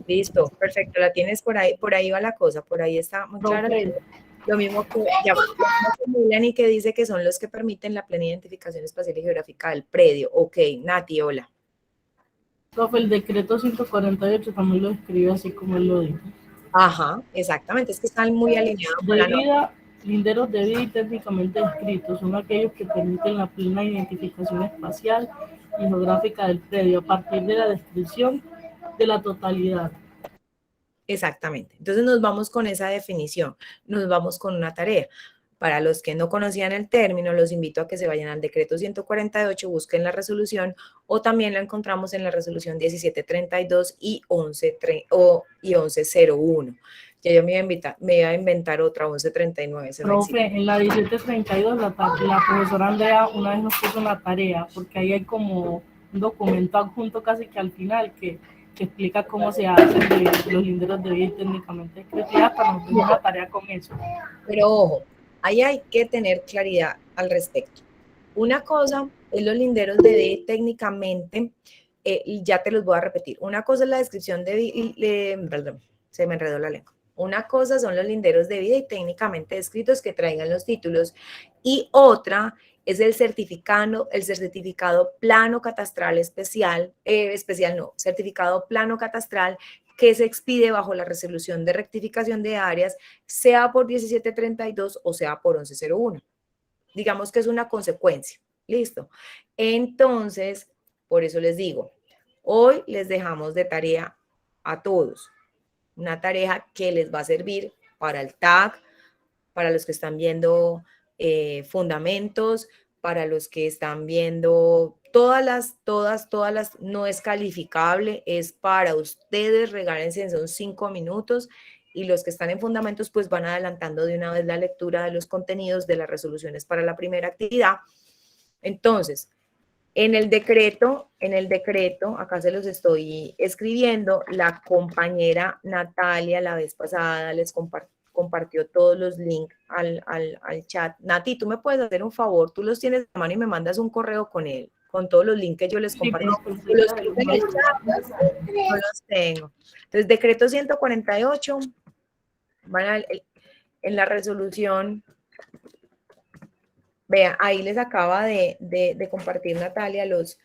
Listo, perfecto, la tienes por ahí va la cosa, por ahí está muy claro. Lo mismo que Milani, que dice que son los que permiten la plena identificación espacial y geográfica del predio. Ok, Nati, hola. Profe, el decreto 148 también lo escribe así como él lo dijo. Ajá, exactamente, es que están muy alineados con la norma. Linderos de vida y técnicamente descritos son aquellos que permiten la plena identificación espacial y geográfica del predio a partir de la descripción de la totalidad. Exactamente. Entonces nos vamos con esa definición, nos vamos con una tarea. Para los que no conocían el término, los invito a que se vayan al decreto 148, busquen la resolución o también la encontramos en la resolución 1732 y 1101. Ya yo me iba a inventar otra, 1139. Profe, en la 1732 la profesora Andrea una vez nos puso una tarea, porque ahí hay como un documento adjunto casi que al final que explica cómo se hacen los linderos de vida y técnicamente descritos. Hasta nos dio una tarea con eso. Pero ojo, ahí hay que tener claridad al respecto. Una cosa es los linderos de vida técnicamente, y ya te los voy a repetir. Una cosa es la descripción perdón, se me enredó la lengua. Una cosa son los linderos de vida y técnicamente descritos que traigan los títulos y otra es el certificado plano catastral certificado plano catastral que se expide bajo la resolución de rectificación de áreas, sea por 1732 o sea por 1101. Digamos que es una consecuencia. ¿Listo? Entonces, por eso les digo, hoy les dejamos de tarea a todos una tarea que les va a servir para el TAC, para los que están viendo fundamentos, para los que están viendo todas las, no es calificable, es para ustedes, regálense, son 5 minutos, y los que están en fundamentos pues van adelantando de una vez la lectura de los contenidos de las resoluciones para la primera actividad. Entonces, en el decreto, acá se los estoy escribiendo, la compañera Natalia la vez pasada les compartió todos los links al chat. Nati, tú me puedes hacer un favor, tú los tienes a mano y me mandas un correo con él, con todos los links que yo les compartí. Sí, los tengo en el chat, no los tengo. Entonces, decreto 148, en la resolución. Vean, ahí les acaba de compartir Natalia los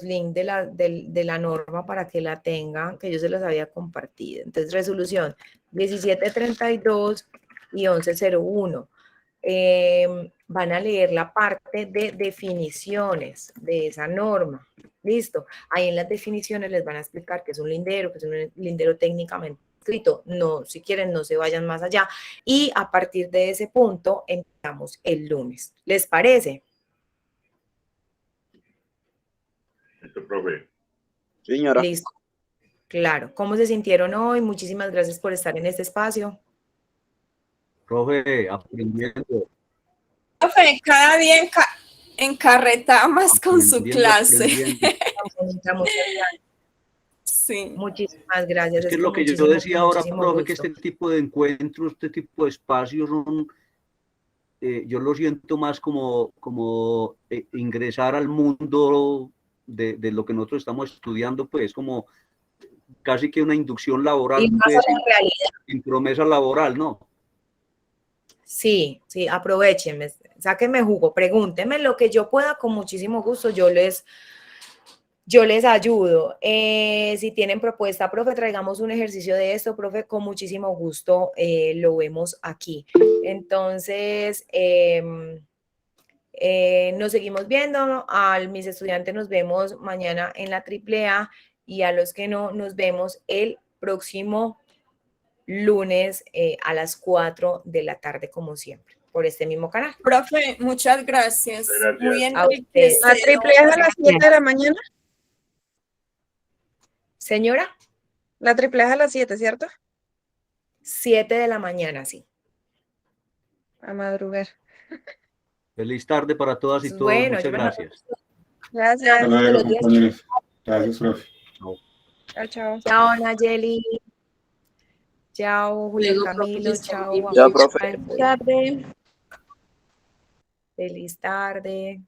links de la norma para que la tengan, que yo se los había compartido. Entonces, resolución 1732 y 1101. Van a leer la parte de definiciones de esa norma. Listo. Ahí en las definiciones les van a explicar qué es un lindero, qué es un lindero técnicamente escrito. No, si quieren, no se vayan más allá. Y a partir de ese punto empezamos el lunes. ¿Les parece? Listo, profe. Señora. Listo. Claro. ¿Cómo se sintieron hoy? Muchísimas gracias por estar en este espacio. Profe, aprendiendo. Profe, cada día encarretada más con su aprendiendo, clase. aprendiendo. Sí. Muchísimas gracias. Es que es con lo que yo muchísimo, decía ahora, muchísimo profe, que gusto. este tipo de encuentros, este tipo de espacios son, yo lo siento más como ingresar al mundo de lo que nosotros estamos estudiando, pues como casi que una inducción Y laboral, más pues, a la realidad. sin promesa laboral, ¿no? Sí, sí, aprovechenme, sáquenme jugo, pregúntenme lo que yo pueda, con muchísimo gusto, yo les ayudo. Si tienen propuesta, profe, traigamos un ejercicio de esto, profe, con muchísimo gusto lo vemos aquí. Entonces, nos seguimos viendo. A mis estudiantes nos vemos mañana en la AAA y a los que no, nos vemos el próximo lunes a las 4 de la tarde, como siempre, por este mismo canal. Profe, muchas gracias. Muy A ustedes. ¿La triple es a las 7 de la mañana? Señora. La triple es a las 7, ¿cierto? 7 de la mañana, sí. A madrugar. Feliz tarde para todas y todos. Bueno, Muchas gracias. Gracias. Hasta luego, compañeros. Gracias, profe. Chao, chao. Chao, Nayeli. Chao, Julián Luego, Camilo. profe, Chao, Ya, profe. Feliz tarde.